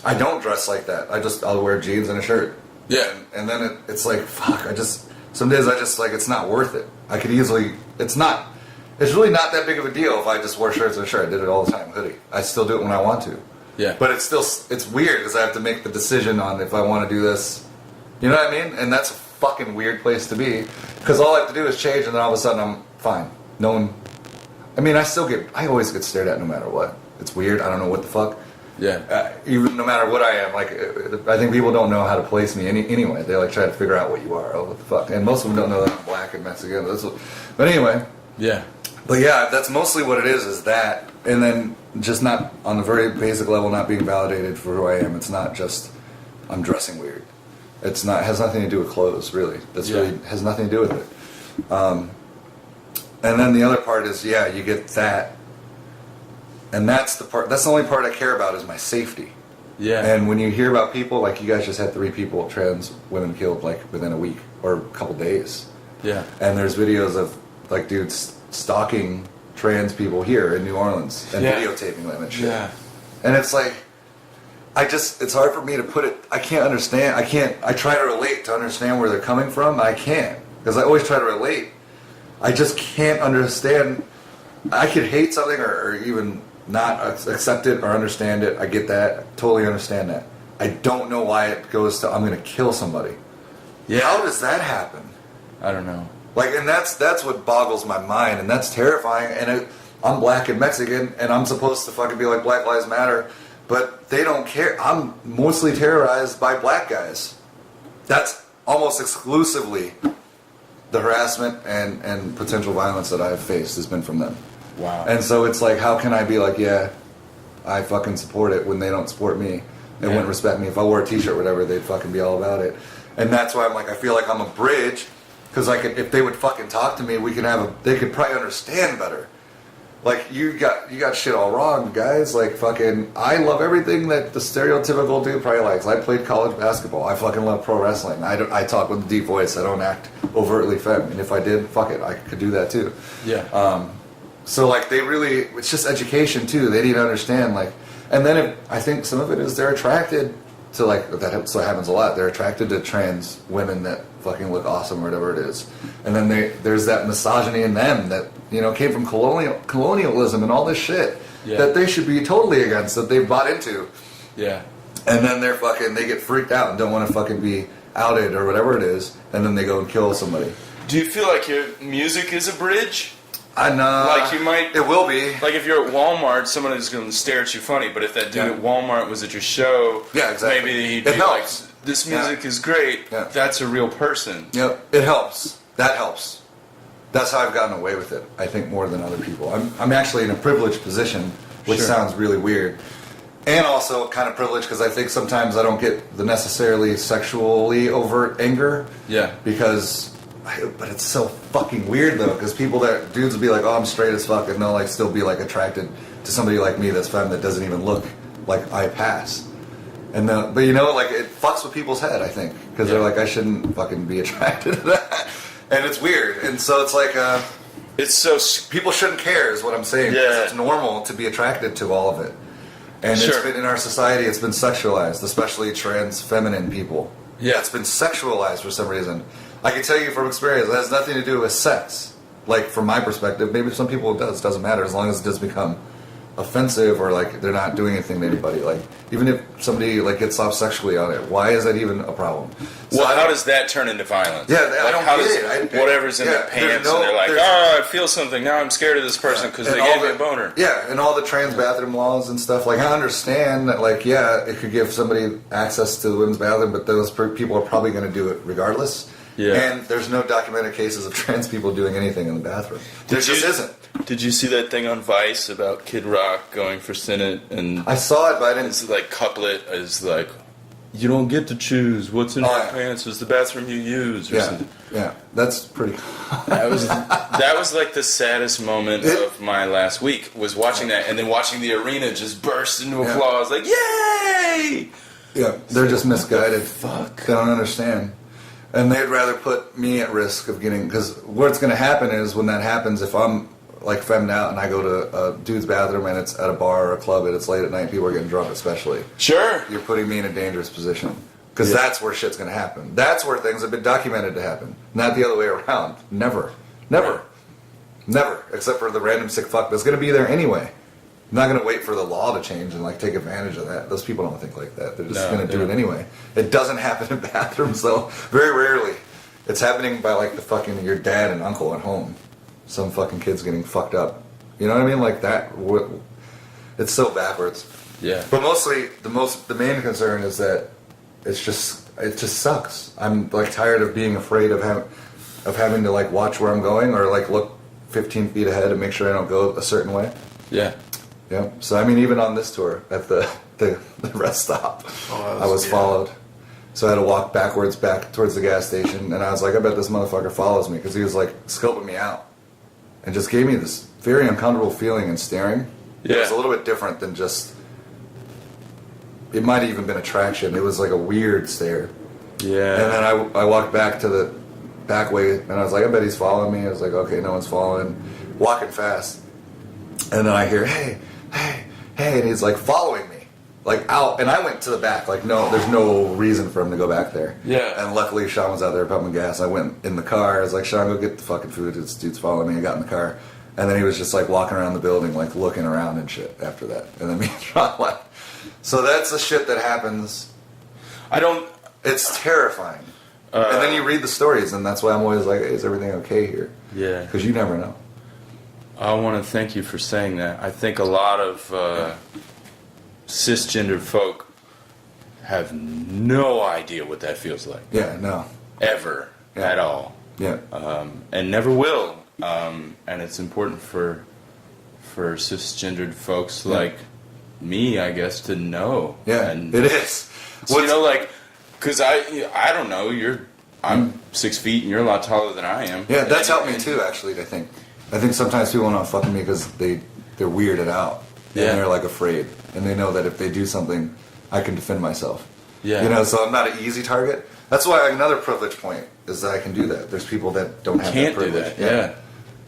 I don't dress like that. I'll wear jeans and a shirt. Yeah, and then it's like fuck. Some days I just like it's not worth it. I could easily. It's really not that big of a deal if I just wore shirts and a shirt. I did it all the time. Hoodie. I still do it when I want to. Yeah. But it's weird because I have to make the decision on if I want to do this. You know what I mean? And that's a fucking weird place to be because all I have to do is change and then all of a sudden I'm fine. No one... I mean, I always get stared at no matter what. It's weird. I don't know what the fuck. Yeah. Even no matter what I am, like, I think people don't know how to place me anyway. They like try to figure out what you are. Oh, what the fuck? And most of them don't know that I'm black and Mexican. But anyway. Yeah. But yeah, that's mostly what it is that. And then just not, on the very basic level, not being validated for who I am. It's not just, I'm dressing weird. It has nothing to do with clothes, really. Really has nothing to do with it. And then the other part is, you get that. And that's the only part I care about is my safety. Yeah. And when you hear about people, like you guys just had 3 people, trans women killed, like within a week or a couple days. Yeah. And there's videos of, like, dudes stalking trans people here in New Orleans and videotaping them and shit. Yeah. And it's like, it's hard for me to put it, I can't understand, I try to relate to understand where they're coming from, I can't. Because I always try to relate. I just can't understand, I could hate something or even not accept it or understand it, I get that, totally understand that. I don't know why it goes to, I'm going to kill somebody. Yeah. How does that happen? I don't know. Like, and that's what boggles my mind, and that's terrifying. And I'm black and Mexican, and I'm supposed to fucking be like Black Lives Matter, but they don't care. I'm mostly terrorized by black guys. That's almost exclusively the harassment and potential violence that I've faced has been from them. Wow. And so it's like, how can I be like, I fucking support it when they don't support me? They wouldn't respect me. If I wore a t-shirt or whatever, they'd fucking be all about it. And that's why I'm like, I feel like I'm a bridge. Because if they would fucking talk to me, they could probably understand better. Like, you got shit all wrong, guys. Like, fucking, I love everything that the stereotypical dude probably likes. I played college basketball. I fucking love pro wrestling. I talk with a deep voice. I don't act overtly femme. And if I did, fuck it, I could do that too. Yeah. So, like, it's just education too. They need to understand, like, and then I think some of it is they're attracted to, like, so it happens a lot. They're attracted to trans women that fucking look awesome or whatever it is. And then there's that misogyny in them that, you know, came from colonialism and all this shit that they should be totally against, that they've bought into. Yeah. And then they get freaked out and don't want to fucking be outed or whatever it is, and then they go and kill somebody. Do you feel like your music is a bridge? I know. Like, you might... It will be. Like, if you're at Walmart, someone is going to stare at you funny, but if that dude at Walmart was at your show, exactly. maybe he'd be like, this music is great, that's a real person. Yep, it helps. That helps. That's how I've gotten away with it, I think, more than other people. I'm actually in a privileged position, which sounds really weird. And also kind of privileged because I think sometimes I don't get the necessarily sexually overt anger. Yeah. But it's so fucking weird though, because dudes will be like, oh, I'm straight as fuck, and they'll like still be like attracted to somebody like me that's femme that doesn't even look like I pass. But you know, like, it fucks with people's head, I think, because they're like, I shouldn't fucking be attracted to that. And it's weird. And so it's like, people shouldn't care is what I'm saying. Because it's normal to be attracted to all of it. And it's been in our society, it's been sexualized, especially trans feminine people. Yeah. It's been sexualized for some reason. I can tell you from experience, it has nothing to do with sex. Like, from my perspective, maybe some people it doesn't matter, as long as it doesn't become offensive or like they're not doing anything to anybody. Like, even if somebody like gets off sexually on it, why is that even a problem? So how does that turn into violence? Yeah, like, I don't get it. Whatever's in their pants, and they're like, oh, I feel something. Now I'm scared of this person because they gave me a boner. Yeah, and all the trans bathroom laws and stuff. Like, I understand that, like, it could give somebody access to the women's bathroom, but those people are probably going to do it regardless. Yeah. And there's no documented cases of trans people doing anything in the bathroom. There just isn't. Did you see that thing on Vice about Kid Rock going for Senate? And I saw it, but I didn't. It's like couplet is like, you don't get to choose what's in your pants. It's the bathroom you use. Or something. Yeah, that's pretty. that was like the saddest moment of my last week, was watching that, and then watching the arena just burst into applause, like, yay! Yeah, they're just misguided. Fuck. They don't understand. And they'd rather put me at risk of getting... Because what's going to happen is, when that happens, if I'm, like, femmed out and I go to a dude's bathroom and it's at a bar or a club and it's late at night, people are getting drunk especially. Sure. You're putting me in a dangerous position. Because that's where shit's going to happen. That's where things have been documented to happen. Not the other way around. Never. Never. Never. Except for the random sick fuck that's going to be there anyway. I'm not going to wait for the law to change and, like, take advantage of that. Those people don't think like that. They're just going to do it anyway. It doesn't happen in bathrooms, though. Very rarely. It's happening by, like, the fucking your dad and uncle at home. Some fucking kid's getting fucked up. You know what I mean? Like that. It's so backwards. Yeah. But mostly, the main concern is that it just sucks. I'm, like, tired of being afraid of having to, like, watch where I'm going or, like, look 15 feet ahead and make sure I don't go a certain way. Yeah. Yeah. So, I mean, even on this tour, at the rest stop, I was followed. So I had to walk backwards back towards the gas station, and I was like, I bet this motherfucker follows me, because he was, like, scoping me out. And just gave me this very uncomfortable feeling and staring. Yeah. It was a little bit different than just... It might have even been attraction. It was like a weird stare. Yeah. And then I walked back to the back way, and I was like, I bet he's following me. I was like, okay, no one's following. Walking fast. And then I hear, hey, and he's like following me, like out, and I went to the back, like, no, there's no reason for him to go back there. Yeah. And luckily Sean was out there pumping gas. I went in the car. I was like, Sean, go get the fucking food. This dude's following me. I got in the car, and then he was just like walking around the building, like looking around and shit after that. And then me and Sean left. So that's the shit that happens. It's terrifying. And then you read the stories, and that's why I'm always like, hey, is everything okay here? Yeah. Because you never know. I want to thank you for saying that. I think a lot of cisgendered folk have no idea what that feels like. Yeah, no. Ever. Yeah. At all. Yeah. And never will. And it's important for cisgendered folks like me, I guess, to know. Yeah, and it is. So, you know, like, because I don't know, I'm 6 feet and you're a lot taller than I am. Yeah, that's helped me too, actually, I think. I think sometimes people want to fuck with me because they they're weirded out. Yeah. And they're like afraid. And they know that if they do something, I can defend myself. Yeah. You know, so I'm not an easy target. That's why another privilege point is that I can do that. There's people that don't have Can't that do privilege. that. Yeah.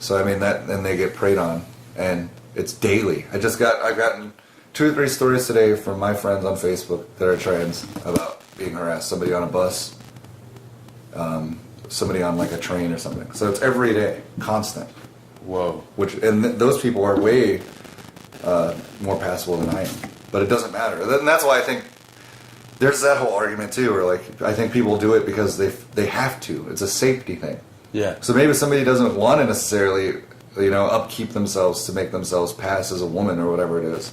So I mean that, and they get preyed on, and it's daily. I've gotten 2 or 3 stories today from my friends on Facebook that are trans about being harassed. Somebody on a bus, somebody on like a train or something. So it's every day, constant. Whoa. Those people are way more passable than I am, but it doesn't matter. And that's why I think there's that whole argument too, where like I think people do it because they have to. It's a safety thing. Yeah. So maybe somebody doesn't want to necessarily, upkeep themselves to make themselves pass as a woman or whatever it is.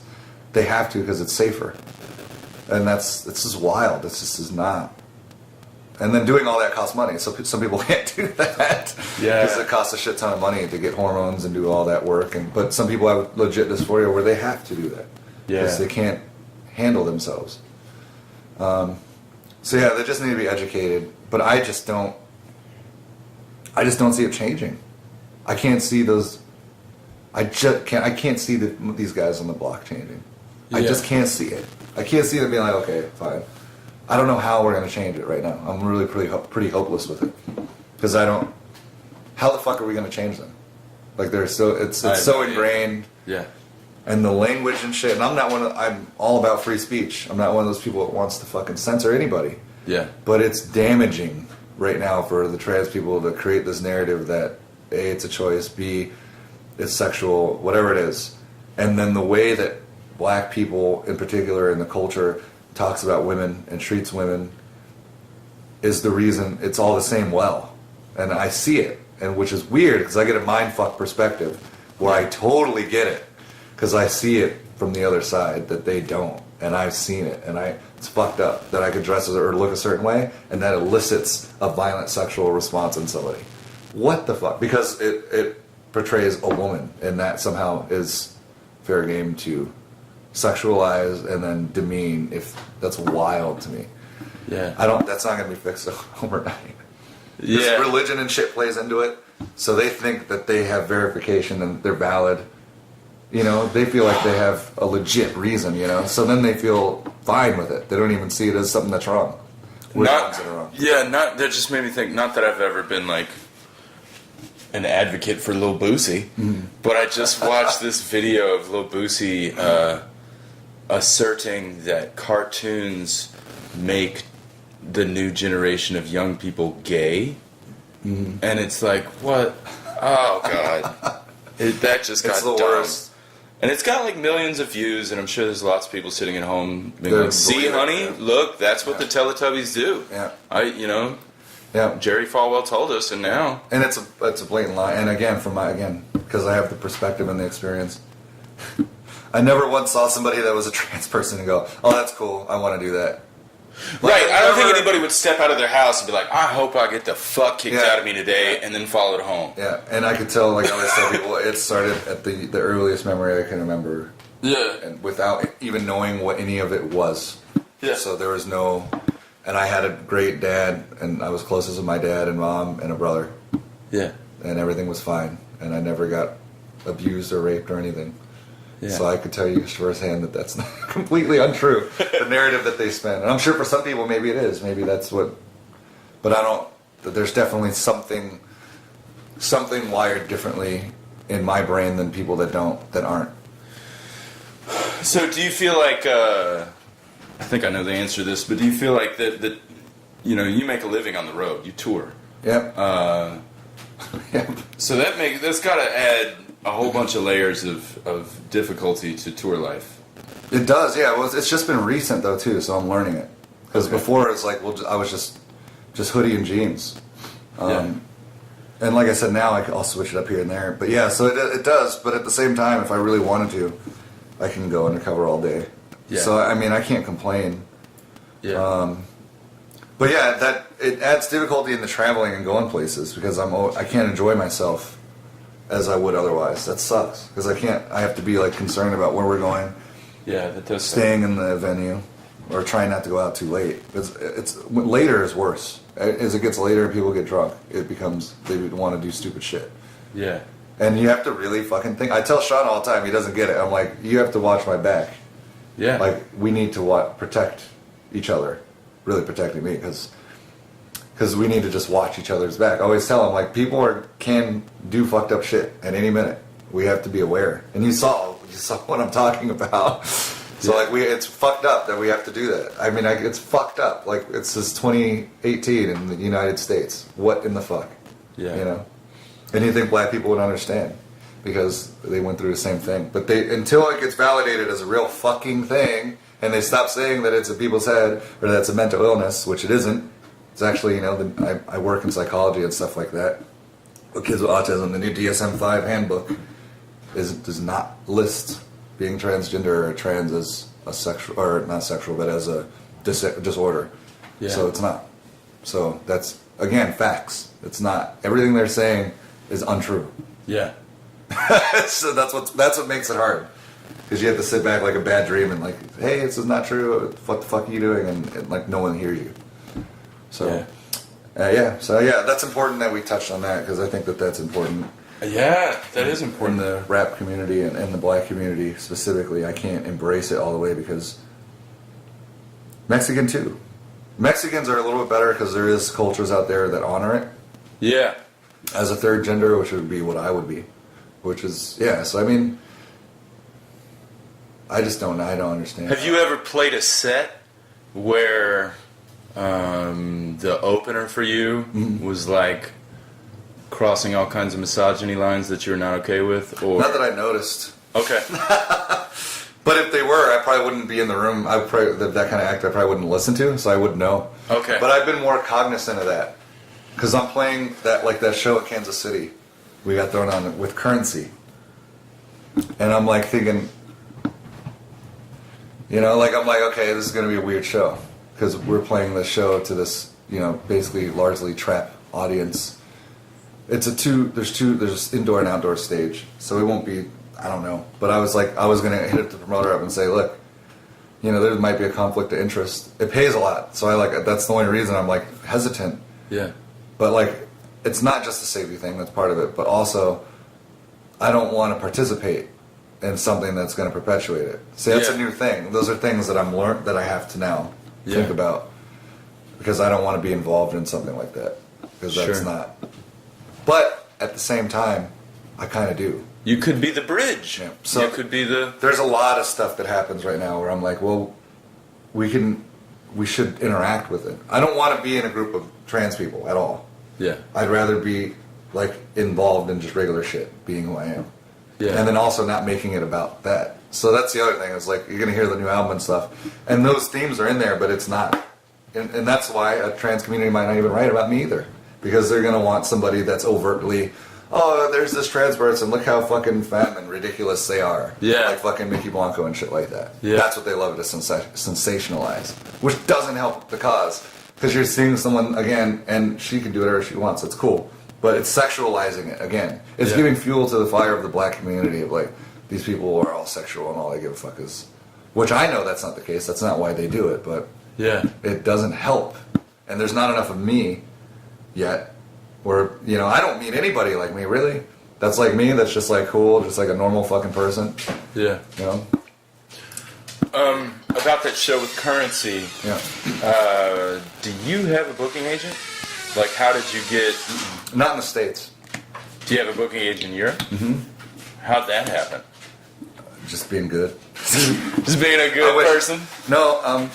They have to because it's safer, and it's just wild. It's just is not. And then doing all that costs money. So some people can't do that. Yeah. Because it costs a shit ton of money to get hormones and do all that work. But some people have legit dysphoria where they have to do that. Yeah. Because they can't handle themselves. So yeah, they just need to be educated. But I just don't see it changing. I can't see those. I can't see these guys on the block changing. I just can't see it. I can't see them being like, okay, fine. I don't know how we're going to change it right now. I'm really pretty hopeless with it. Because I don't... How the fuck are we going to change them? Like, it's so ingrained. Yeah. And the language and shit. And I'm all about free speech. I'm not one of those people that wants to fucking censor anybody. Yeah. But it's damaging right now for the trans people to create this narrative that A, it's a choice, B, it's sexual, whatever it is. And then the way that black people in particular in the culture talks about women and treats women is the reason it's all the same well. And I see it, and which is weird because I get a mindfuck perspective where I totally get it because I see it from the other side that they don't. And I've seen it, and it's fucked up that I could dress or look a certain way and that elicits a violent sexual response in somebody. What the fuck? Because it portrays a woman, and that somehow is fair game to sexualize and then demean. If that's wild to me. Yeah. That's not going to be fixed overnight. Yeah. Religion and shit plays into it, so they think that they have verification and they're valid. They feel like they have a legit reason. So then they feel fine with it. They don't even see it as something that's wrong. That just made me think. Not that I've ever been like an advocate for Lil Boosie, but I just watched this video of Lil Boosie asserting that cartoons make the new generation of young people gay, and it's like, what? Oh god, that just got dumb. Worst. And it's got like millions of views, and I'm sure there's lots of people sitting at home being like, "See, honey, look, that's what the Teletubbies do." Yeah. Jerry Falwell told us, and now. And it's a blatant lie. And again, because I have the perspective and the experience, I never once saw somebody that was a trans person and go, "Oh, that's cool. I want to do that." Right, I don't think anybody would step out of their house and be like, I hope I get the fuck kicked out of me today, and then follow it home. Yeah, and I could tell, like I always tell people, it started at the earliest memory I can remember. Yeah. And without even knowing what any of it was. Yeah. So there was no... And I had a great dad, and I was closest with my dad and mom and a brother. Yeah. And everything was fine. And I never got abused or raped or anything. Yeah. So I could tell you firsthand that that's not completely untrue. The narrative that they spin, and I'm sure for some people maybe it is. Maybe that's what. But I don't. There's definitely something wired differently in my brain than people that aren't. So do you feel like? I think I know the answer to this, but do you feel like that you make a living on the road, you tour? Yep. Yep. So that's got to add a whole bunch of layers of difficulty to tour life. It does, yeah. Well, it's just been recent though too, so I'm learning it. Because before it's like, I was just hoodie and jeans. And like I said, now I'll switch it up here and there. But yeah, so it does. But at the same time, if I really wanted to, I can go undercover all day. Yeah. So I mean, I can't complain. Yeah. But yeah, it adds difficulty in the traveling and going places because I can't enjoy myself as I would otherwise. That sucks because I have to be like concerned about where we're going. Yeah, that does. Staying in the venue or trying not to go out too late. It's later is worse. As it gets later, people get drunk. They want to do stupid shit. Yeah. And you have to really fucking think. I tell Sean all the time, he doesn't get it. I'm like, you have to watch my back. Yeah. Like, we need to protect each other. Really protecting me, because we need to just watch each other's back. I always tell him, like, people can do fucked up shit at any minute. We have to be aware. And you saw what I'm talking about. So, like, it's fucked up that we have to do that. I mean, it's fucked up. Like, it's just 2018 in the United States. What in the fuck? Yeah. You know? And you think black people would understand because they went through the same thing. But until it gets validated as a real fucking thing, and they stop saying that it's a people's head or that it's a mental illness, which it isn't. It's actually, you know, I work in psychology and stuff like that. With kids with autism, the new DSM-5 handbook does not list being transgender or trans as a sexual, or not sexual, but as a disorder. Yeah. So it's not. So that's, again, facts. It's not. Everything they're saying is untrue. Yeah. So that's what makes it hard. Because you have to sit back like a bad dream and like, hey, this is not true. What the fuck are you doing? And like no one hears you. So, So that's important that we touched on that because I think that's important. Yeah, that is In important. the rap community and in the black community specifically, I can't embrace it all the way because Mexican too. Mexicans are a little bit better because there is cultures out there that honor it. Yeah. As a third gender, which would be what I would be. Which is, yeah, so I mean, I don't understand. Have you ever played a set where the opener for you was like crossing all kinds of misogyny lines that you're not okay with? Or Not that I noticed. Okay. But if they were, I probably wouldn't be in the room. That kind of act I probably wouldn't listen to, so I wouldn't know. Okay. But I've been more cognizant of that. Because I'm playing that show at Kansas City. We got thrown on with Currency. And I'm like thinking, you know, like I'm like, okay, this is going to be a weird show. Because we're playing this show to this, you know, basically largely trap audience. There's indoor and outdoor stage. So it won't be, I don't know. But I was going to hit the promoter up and say, look, you know, there might be a conflict of interest. It pays a lot. So that's the only reason I'm like hesitant. Yeah. But like, it's not just a safety thing, that's part of it, but also I don't want to participate in something that's going to perpetuate it. See, that's a new thing. Those are things that I'm learned that I have to now think about because I don't want to be involved in something like that because that's not. But at the same time, I kind of do. You could be the bridge. Yeah. So you could be the. There's a lot of stuff that happens right now where I'm like, well, we should interact with it. I don't want to be in a group of trans people at all. Yeah. I'd rather be like involved in just regular shit, being who I am. Yeah. And then also not making it about that. So that's the other thing. It's like you're gonna hear the new album and stuff, and those themes are in there, but it's not. And that's why a trans community might not even write about me either, because they're gonna want somebody that's overtly, oh, there's this trans person, look how fucking fat and ridiculous they are. Yeah. Like fucking Mickey Blanco and shit like that. Yeah. That's what they love to sensationalize, which doesn't help the cause. Because you're seeing someone, again, and she can do whatever she wants. It's cool. But it's sexualizing it, again. It's giving fuel to the fire of the black community of, like, these people are all sexual and all they give a fuck is... Which I know that's not the case. That's not why they do it, but... Yeah. It doesn't help. And there's not enough of me yet. Where, you know, I don't meet anybody like me, really. That's like me, that's just, like, cool, just like a normal fucking person. Yeah. You know? About that show with Currency, do you have a booking agent? Like, how did you get... Not in the States. Do you have a booking agent in Europe? Mm-hmm. How'd that happen? Just being good. Just being a good person? No,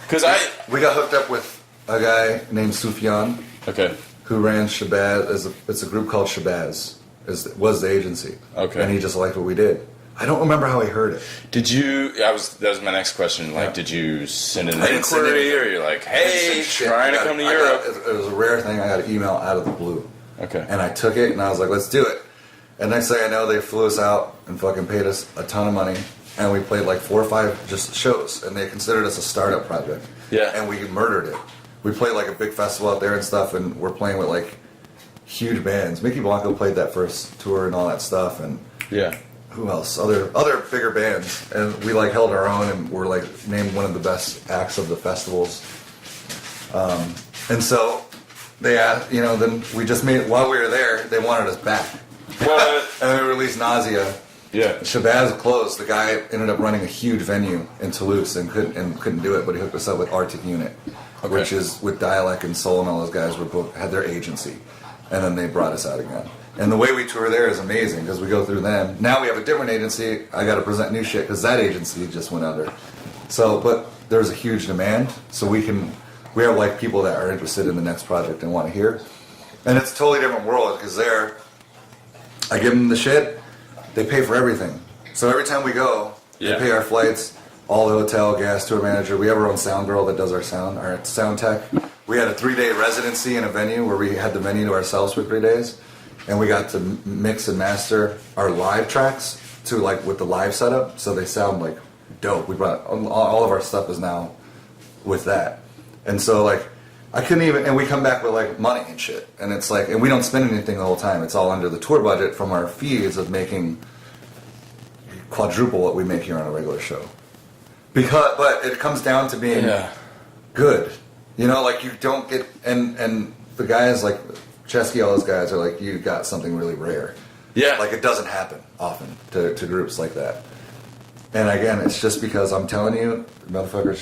Because we got hooked up with a guy named Sufyan. Okay. Who ran Shabazz, it's a group called Shabazz, was the agency. Okay. And he just liked what we did. I don't remember how he heard it. Did you, that was my next question, like, did you send an inquiry, or you're like, hey, trying to come to Europe? It was a rare thing, I got an email out of the blue. Okay. And I took it, and I was like, let's do it. And next thing I know, they flew us out and fucking paid us a ton of money, and we played like 4 or 5 just shows, and they considered us a startup project. Yeah. And we murdered it. We played like a big festival out there and stuff, and we're playing with like huge bands. Mickey Blanco played that first tour and all that stuff, and Yeah. who else? Other bigger bands, and we like held our own, and we're like named one of the best acts of the festivals. And so they, then we just made, while we were there, they wanted us back. What? And then we released Nausea. Yeah. Shabazz closed. The guy ended up running a huge venue in Toulouse and couldn't do it, but he hooked us up with Arctic Unit, which is with Dialect and Soul and all those guys had their agency, and then they brought us out again. And the way we tour there is amazing because we go through them. Now we have a different agency. I got to present new shit because that agency just went under. So, but there's a huge demand, so we have like people that are interested in the next project and want to hear. And it's a totally different world because I give them the shit, they pay for everything. So every time we go, they pay our flights, all the hotel, gas, tour manager. We have our own sound girl that does our sound tech. We had a 3-day residency in a venue where we had the venue to ourselves for 3 days. And we got to mix and master our live tracks to like with the live setup, so they sound like dope. We brought all of our stuff is now with that, and so like I couldn't even. And we come back with like money and shit, and it's like, and we don't spend anything the whole time. It's all under the tour budget from our fees of making quadruple what we make here on a regular show. But it comes down to being good, you know. Like you don't get and the guys like. Chesky, all those guys are like, you got something really rare. Yeah. Like, it doesn't happen often to groups like that. And again, it's just because I'm telling you, motherfuckers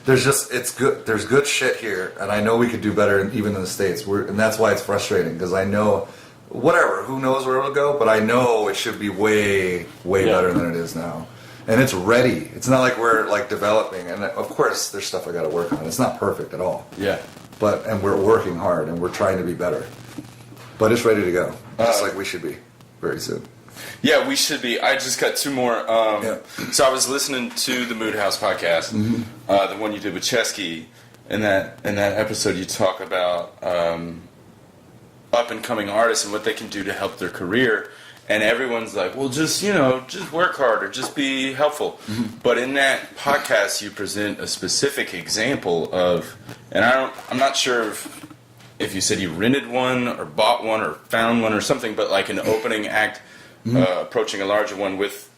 it's good. There's good shit here, and I know we could do better even in the States. And that's why it's frustrating, because I know, who knows where it'll go, but I know it should be way, way better than it is now. And it's ready. It's not like we're, like, developing. And, of course, there's stuff I got to work on. It's not perfect at all. Yeah. And we're working hard, and we're trying to be better. But it's ready to go, just like we should be very soon. Yeah, we should be. I just got 2 more. So I was listening to the Mood House podcast, the one you did with Chesky. In that episode, you talk about up-and-coming artists and what they can do to help their career. And everyone's like, well, just work hard or just be helpful. Mm-hmm. But in that podcast, you present a specific example of, and I'm not sure if you said you rented one or bought one or found one or something, but like an opening act approaching a larger one with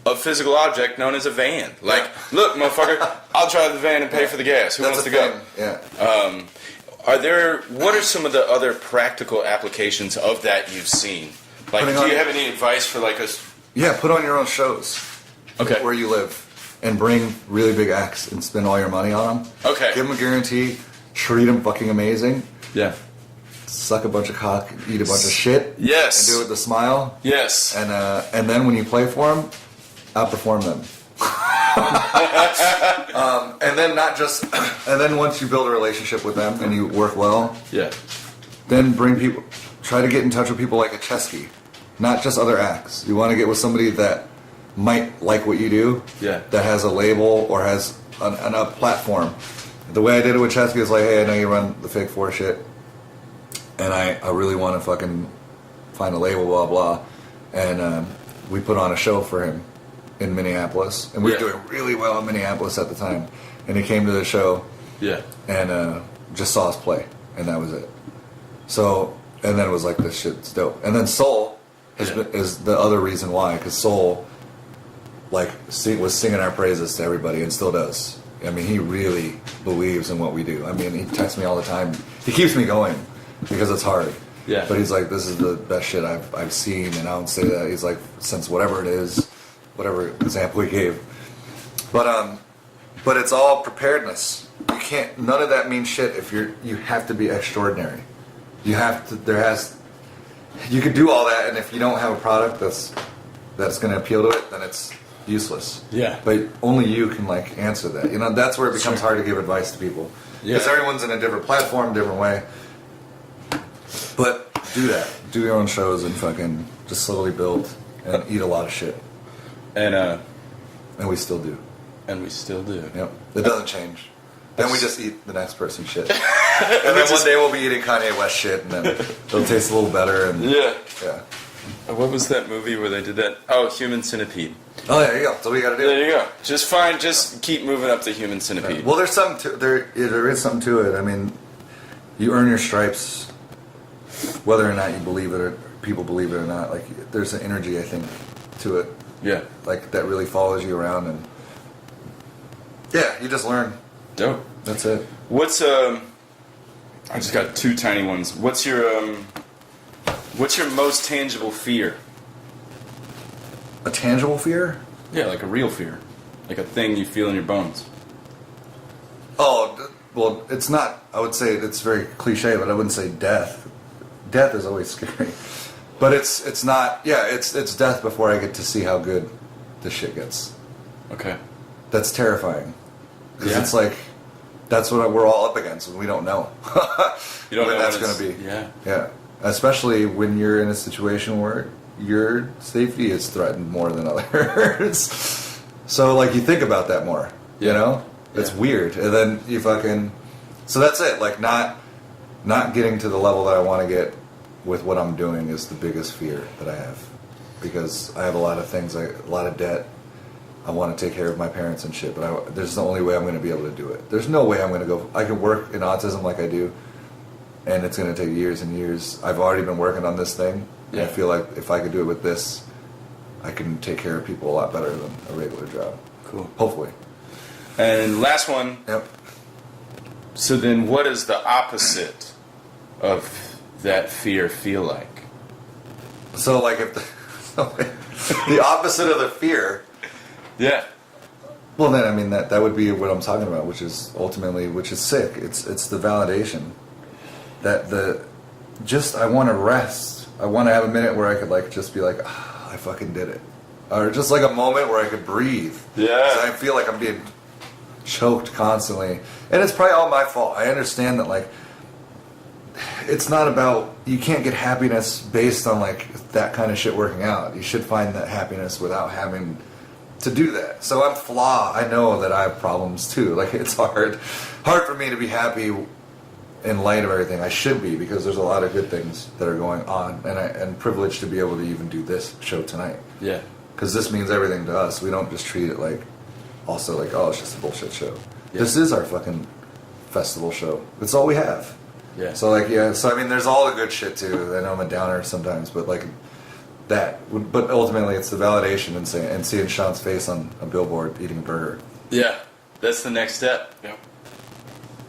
a physical object known as a van. Like, look, motherfucker, I'll drive the van and pay for the gas. Who wants to go? Yeah. What are some of the other practical applications of that you've seen? Like, do you have any advice for like us? Yeah, put on your own shows. Okay. Where you live, and bring really big acts and spend all your money on them. Okay. Give them a guarantee. Treat them fucking amazing. Yeah. Suck a bunch of cock, eat a bunch of shit. Yes. And do it with a smile. Yes. And then when you play for them, outperform them. And then and then once you build a relationship with them and you work well. Yeah. Then bring people. Try to get in touch with people like a Chesky. Not just other acts. You want to get with somebody that might like what you do, that has a label or has a platform. The way I did it with Chesky is like, hey, I know you run the Fake 4 shit, and I really want to fucking find a label, blah, blah. And we put on a show for him in Minneapolis, and we were doing really well in Minneapolis at the time. And he came to the show and just saw us play, and that was it. So... And then it was like, this shit's dope. And then Soul is the other reason why, because Soul was singing our praises to everybody and still does. I mean, he really believes in what we do. I mean, he texts me all the time. He keeps me going because it's hard. Yeah. But he's like, this is the best shit I've seen, and I don't say that. He's like, since whatever it is, whatever example he gave. But it's all preparedness. You can't. None of that means shit if you have to be extraordinary. You have to. You could do all that, and if you don't have a product that's going to appeal to it, then it's useless. Yeah. But only you can like answer that. You know, that's where it becomes hard to give advice to people because everyone's in a different platform, different way. But do that. Do your own shows and fucking just slowly build and eat a lot of shit. And we still do. And we still do. Yep. It doesn't change. Then we just eat the next person's shit. And then one day we'll be eating Kanye West shit, and then it'll taste a little better. And yeah. What was that movie where they did that? Oh, Human Centipede. Oh, there you go. That's what we got to do. There you go. Just keep moving up the Human Centipede. Yeah. Well, there's something there is something to it. I mean, you earn your stripes, whether or not you believe it or people believe it or not. Like, there's an energy, I think, to it. Yeah. Like, that really follows you around, and you just learn. Dope. That's it. What's I just got 2 tiny ones. What's your What's your most tangible fear? A tangible fear? Yeah, like a real fear. Like a thing you feel in your bones. Oh, well, it's not, I would say it's very cliche, but I wouldn't say death. Death is always scary. But it's not, yeah, it's death before I get to see how good this shit gets. Okay. That's terrifying. Because Yeah. it's like, that's what we're all up against, and we don't know. You don't when know that's when going to be. Yeah. Yeah. Especially when you're in a situation where your safety is threatened more than others. So, like, you think about that more, you Yeah. know? It's Yeah. weird. And then you fucking... So that's it. Like, not getting to the level that I want to get with what I'm doing is the biggest fear that I have. Because I have a lot of things, a lot of debt. I want to take care of my parents and shit, but there's the only way I'm going to be able to do it. There's no way I'm going to go... I can work in autism like I do, and it's going to take years and years. I've already been working on this thing, and I feel like if I could do it with this, I can take care of people a lot better than a regular job. Cool. Hopefully. And last one. Yep. So then what does the opposite of that fear feel like? So, like, if the opposite of the fear... Yeah. Well, then, I mean, that would be what I'm talking about, which is ultimately, which is sick. It's the validation. I want to rest. I want to have a minute where I could, like, just be like, I fucking did it. Or just, like, a moment where I could breathe. Yeah. 'Cause I feel like I'm being choked constantly. And it's probably all my fault. I understand that, like, it's not about, you can't get happiness based on, like, that kind of shit working out. You should find that happiness without having to do that. So I'm flawed. I know that I have problems too. Like, it's hard for me to be happy in light of everything. I should be, because there's a lot of good things that are going on, and privileged to be able to even do this show tonight. Yeah. Because this means everything to us. We don't just treat it like, also like, oh, it's just a bullshit show. Yeah. This is our fucking festival show. It's all we have. Yeah. So, like, yeah. So I mean, there's all the good shit too. I know I'm a downer sometimes, but like. But ultimately, it's the validation and seeing Sean's face on a billboard eating a burger. Yeah. That's the next step. Yep.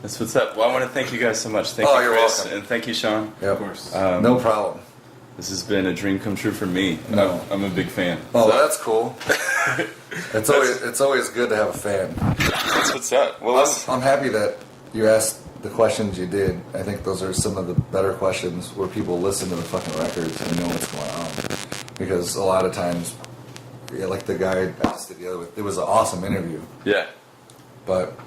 That's what's up. Well, I want to thank you guys so much. Thank Oh, you, you're Chris, welcome. and thank you, Sean. Yep. Of course. No problem. This has been a dream come true for me. No. I'm a big fan. Oh, So, that's cool. It's always good to have a fan. that's what's up. Well, I'm happy that you asked the questions you did. I think those are some of the better questions where people listen to the fucking records and know what's going on. Because a lot of times, yeah, like the guy I asked it the other way, it was an awesome interview. yeah. But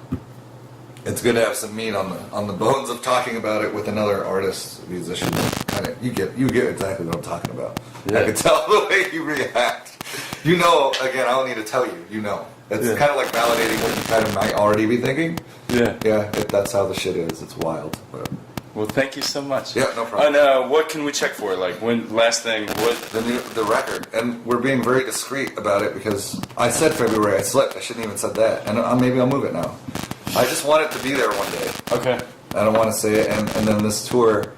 it's good to have some meat on the bones of talking about it with another artist, musician. Kind of, you get exactly what I'm talking about. Yeah. I can tell the way you react. You know, again, I don't need to tell you. You know, it's kind of like validating what you kind of might already be thinking. Yeah. Yeah, that's how the shit is. It's wild. But Well, thank you so much. Yeah, no problem. And what can we check for? Like, last thing, what? the record, and we're being very discreet about it because I said February. I slipped. I shouldn't even said that, and maybe I'll move it now. I just want it to be there one day. Okay. I don't want to say it, and then this tour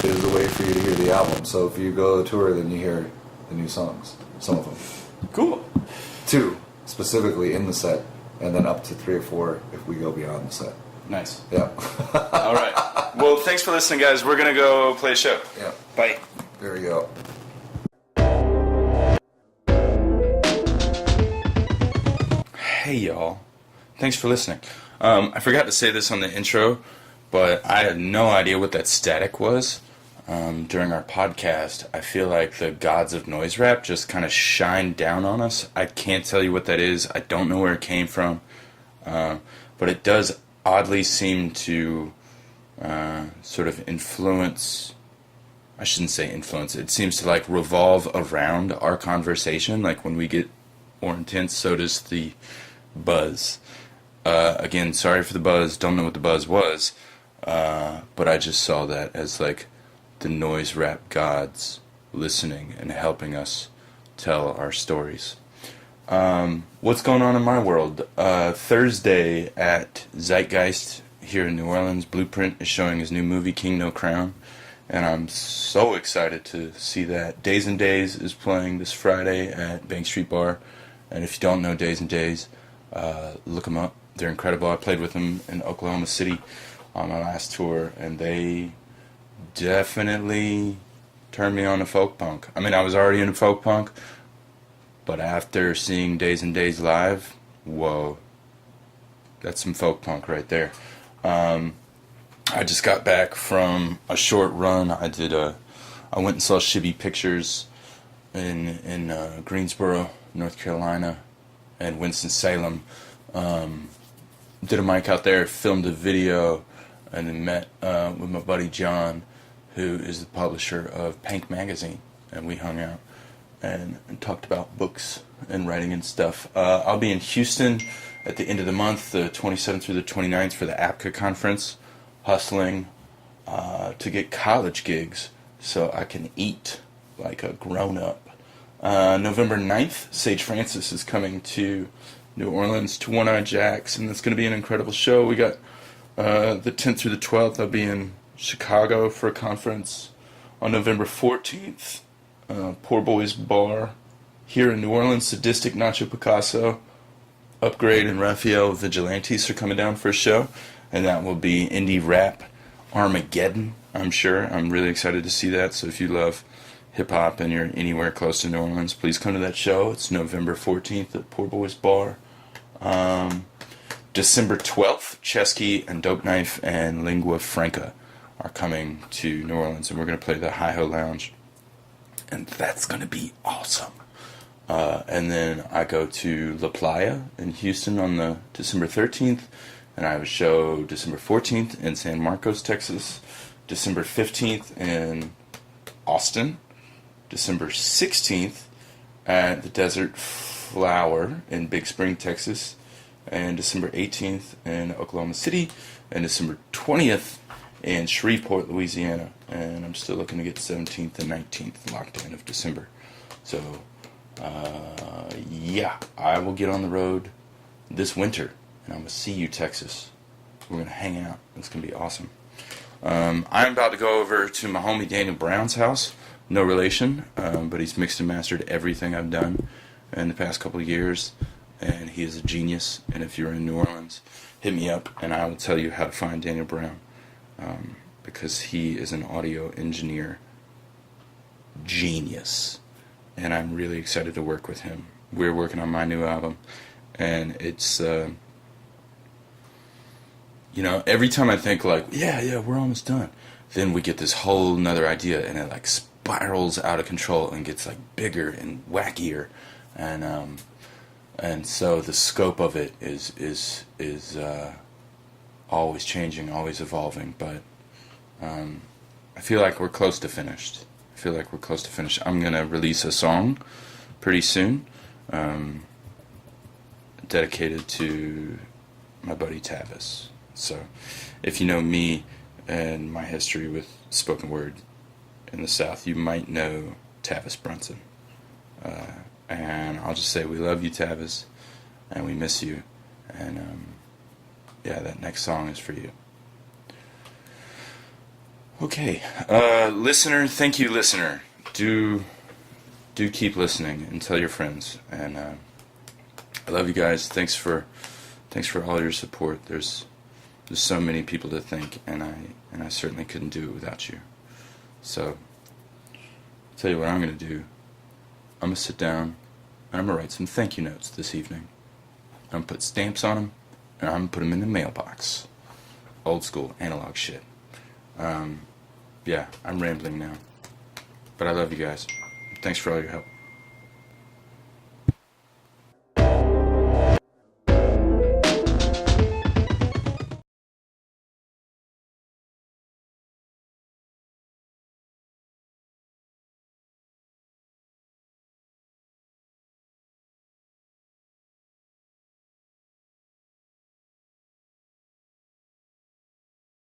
is a way for you to hear the album. So if you go to the tour, then you hear the new songs, some of them. Cool. 2 specifically in the set, and then up to 3 or 4 if we go beyond the set. Nice. Yeah. All right. Well, thanks for listening, guys. We're gonna go play a show. Yeah. Bye. There we go. Hey, y'all. Thanks for listening. I forgot to say this on the intro, but I had no idea what that static was. During our podcast, I feel like the gods of noise rap just kind of shined down on us. I can't tell you what that is. I don't know where it came from. But it does oddly seem to sort of influence... I shouldn't say influence. It seems to like revolve around our conversation. Like when we get more intense, so does the buzz. Again, sorry for the buzz. Don't know what the buzz was. But I just saw that as like the noise rap gods listening and helping us tell our stories. What's going on in my world? Thursday at Zeitgeist here in New Orleans, Blueprint is showing his new movie, King No Crown. And I'm so excited to see that. Days and Days is playing this Friday at Bank Street Bar. And if you don't know Days and Days, look them up. They're incredible. I played with them in Oklahoma City on my last tour, and they definitely turned me on to folk punk. I mean, I was already into folk punk, but after seeing Days and Days live, whoa, that's some folk punk right there. I just got back from a short run. I went and saw Shibby Pictures in Greensboro, North Carolina, and Winston-Salem. Did a mic out there, filmed a video, and then met with my buddy John, who is the publisher of Pank Magazine, and we hung out and talked about books and writing and stuff. I'll be in Houston at the end of the month, the 27th through the 29th, for the APCA conference, hustling to get college gigs so I can eat like a grown-up. November 9th, Sage Francis is coming to New Orleans to One Eye Jacks, and it's going to be an incredible show. We got the 10th through the 12th, I'll be in Chicago for a conference. On November 14th, Poor Boys Bar here in New Orleans, Sadistic Nacho Picasso, Upgrade, and Raphael Vigilantes are coming down for a show, and that will be indie rap Armageddon, I'm sure. I'm really excited to see that, so if you love hip-hop and you're anywhere close to New Orleans, please come to that show. It's November 14th at Poor Boys Bar. December 12th, Chesky and Dope Knife and Lingua Franca are coming to New Orleans, and we're going to play the Hi-Ho Lounge, and that's going to be awesome. And then I go to La Playa in Houston on the December 13th, and I have a show December 14th in San Marcos, Texas, December 15th in Austin, December 16th at the Desert Flower in Big Spring, Texas, and December 18th in Oklahoma City, and December 20th in Shreveport, Louisiana. And I'm still looking to get 17th and 19th locked in of December. So, yeah, I will get on the road this winter, and I'm going to see you, Texas. We're going to hang out. It's going to be awesome. I'm about to go over to my homie Daniel Brown's house. No relation, but he's mixed and mastered everything I've done in the past couple of years, and he is a genius. And if you're in New Orleans, hit me up, and I will tell you how to find Daniel Brown, because he is an audio engineer genius, and I'm really excited to work with him. We're working on my new album, and it's, every time I think, like, yeah, we're almost done, then we get this whole nother idea, and it, like, spirals out of control and gets, like, bigger and wackier, and so the scope of it is always changing, always evolving, but I feel like we're close to finished. I'm going to release a song pretty soon, dedicated to my buddy Tavis. So if you know me and my history with spoken word in the South, you might know Tavis Brunson. And I'll just say we love you, Tavis, and we miss you. And that next song is for you. Okay, listener, thank you, listener. Do keep listening and tell your friends. And I love you guys. Thanks for all your support. There's so many people to thank, and I certainly couldn't do it without you. So, I'll tell you what I'm going to do. I'm going to sit down, and I'm going to write some thank you notes this evening. I'm going to put stamps on them, and I'm going to put them in the mailbox. Old school, analog shit. I'm rambling now. But I love you guys. Thanks for all your help.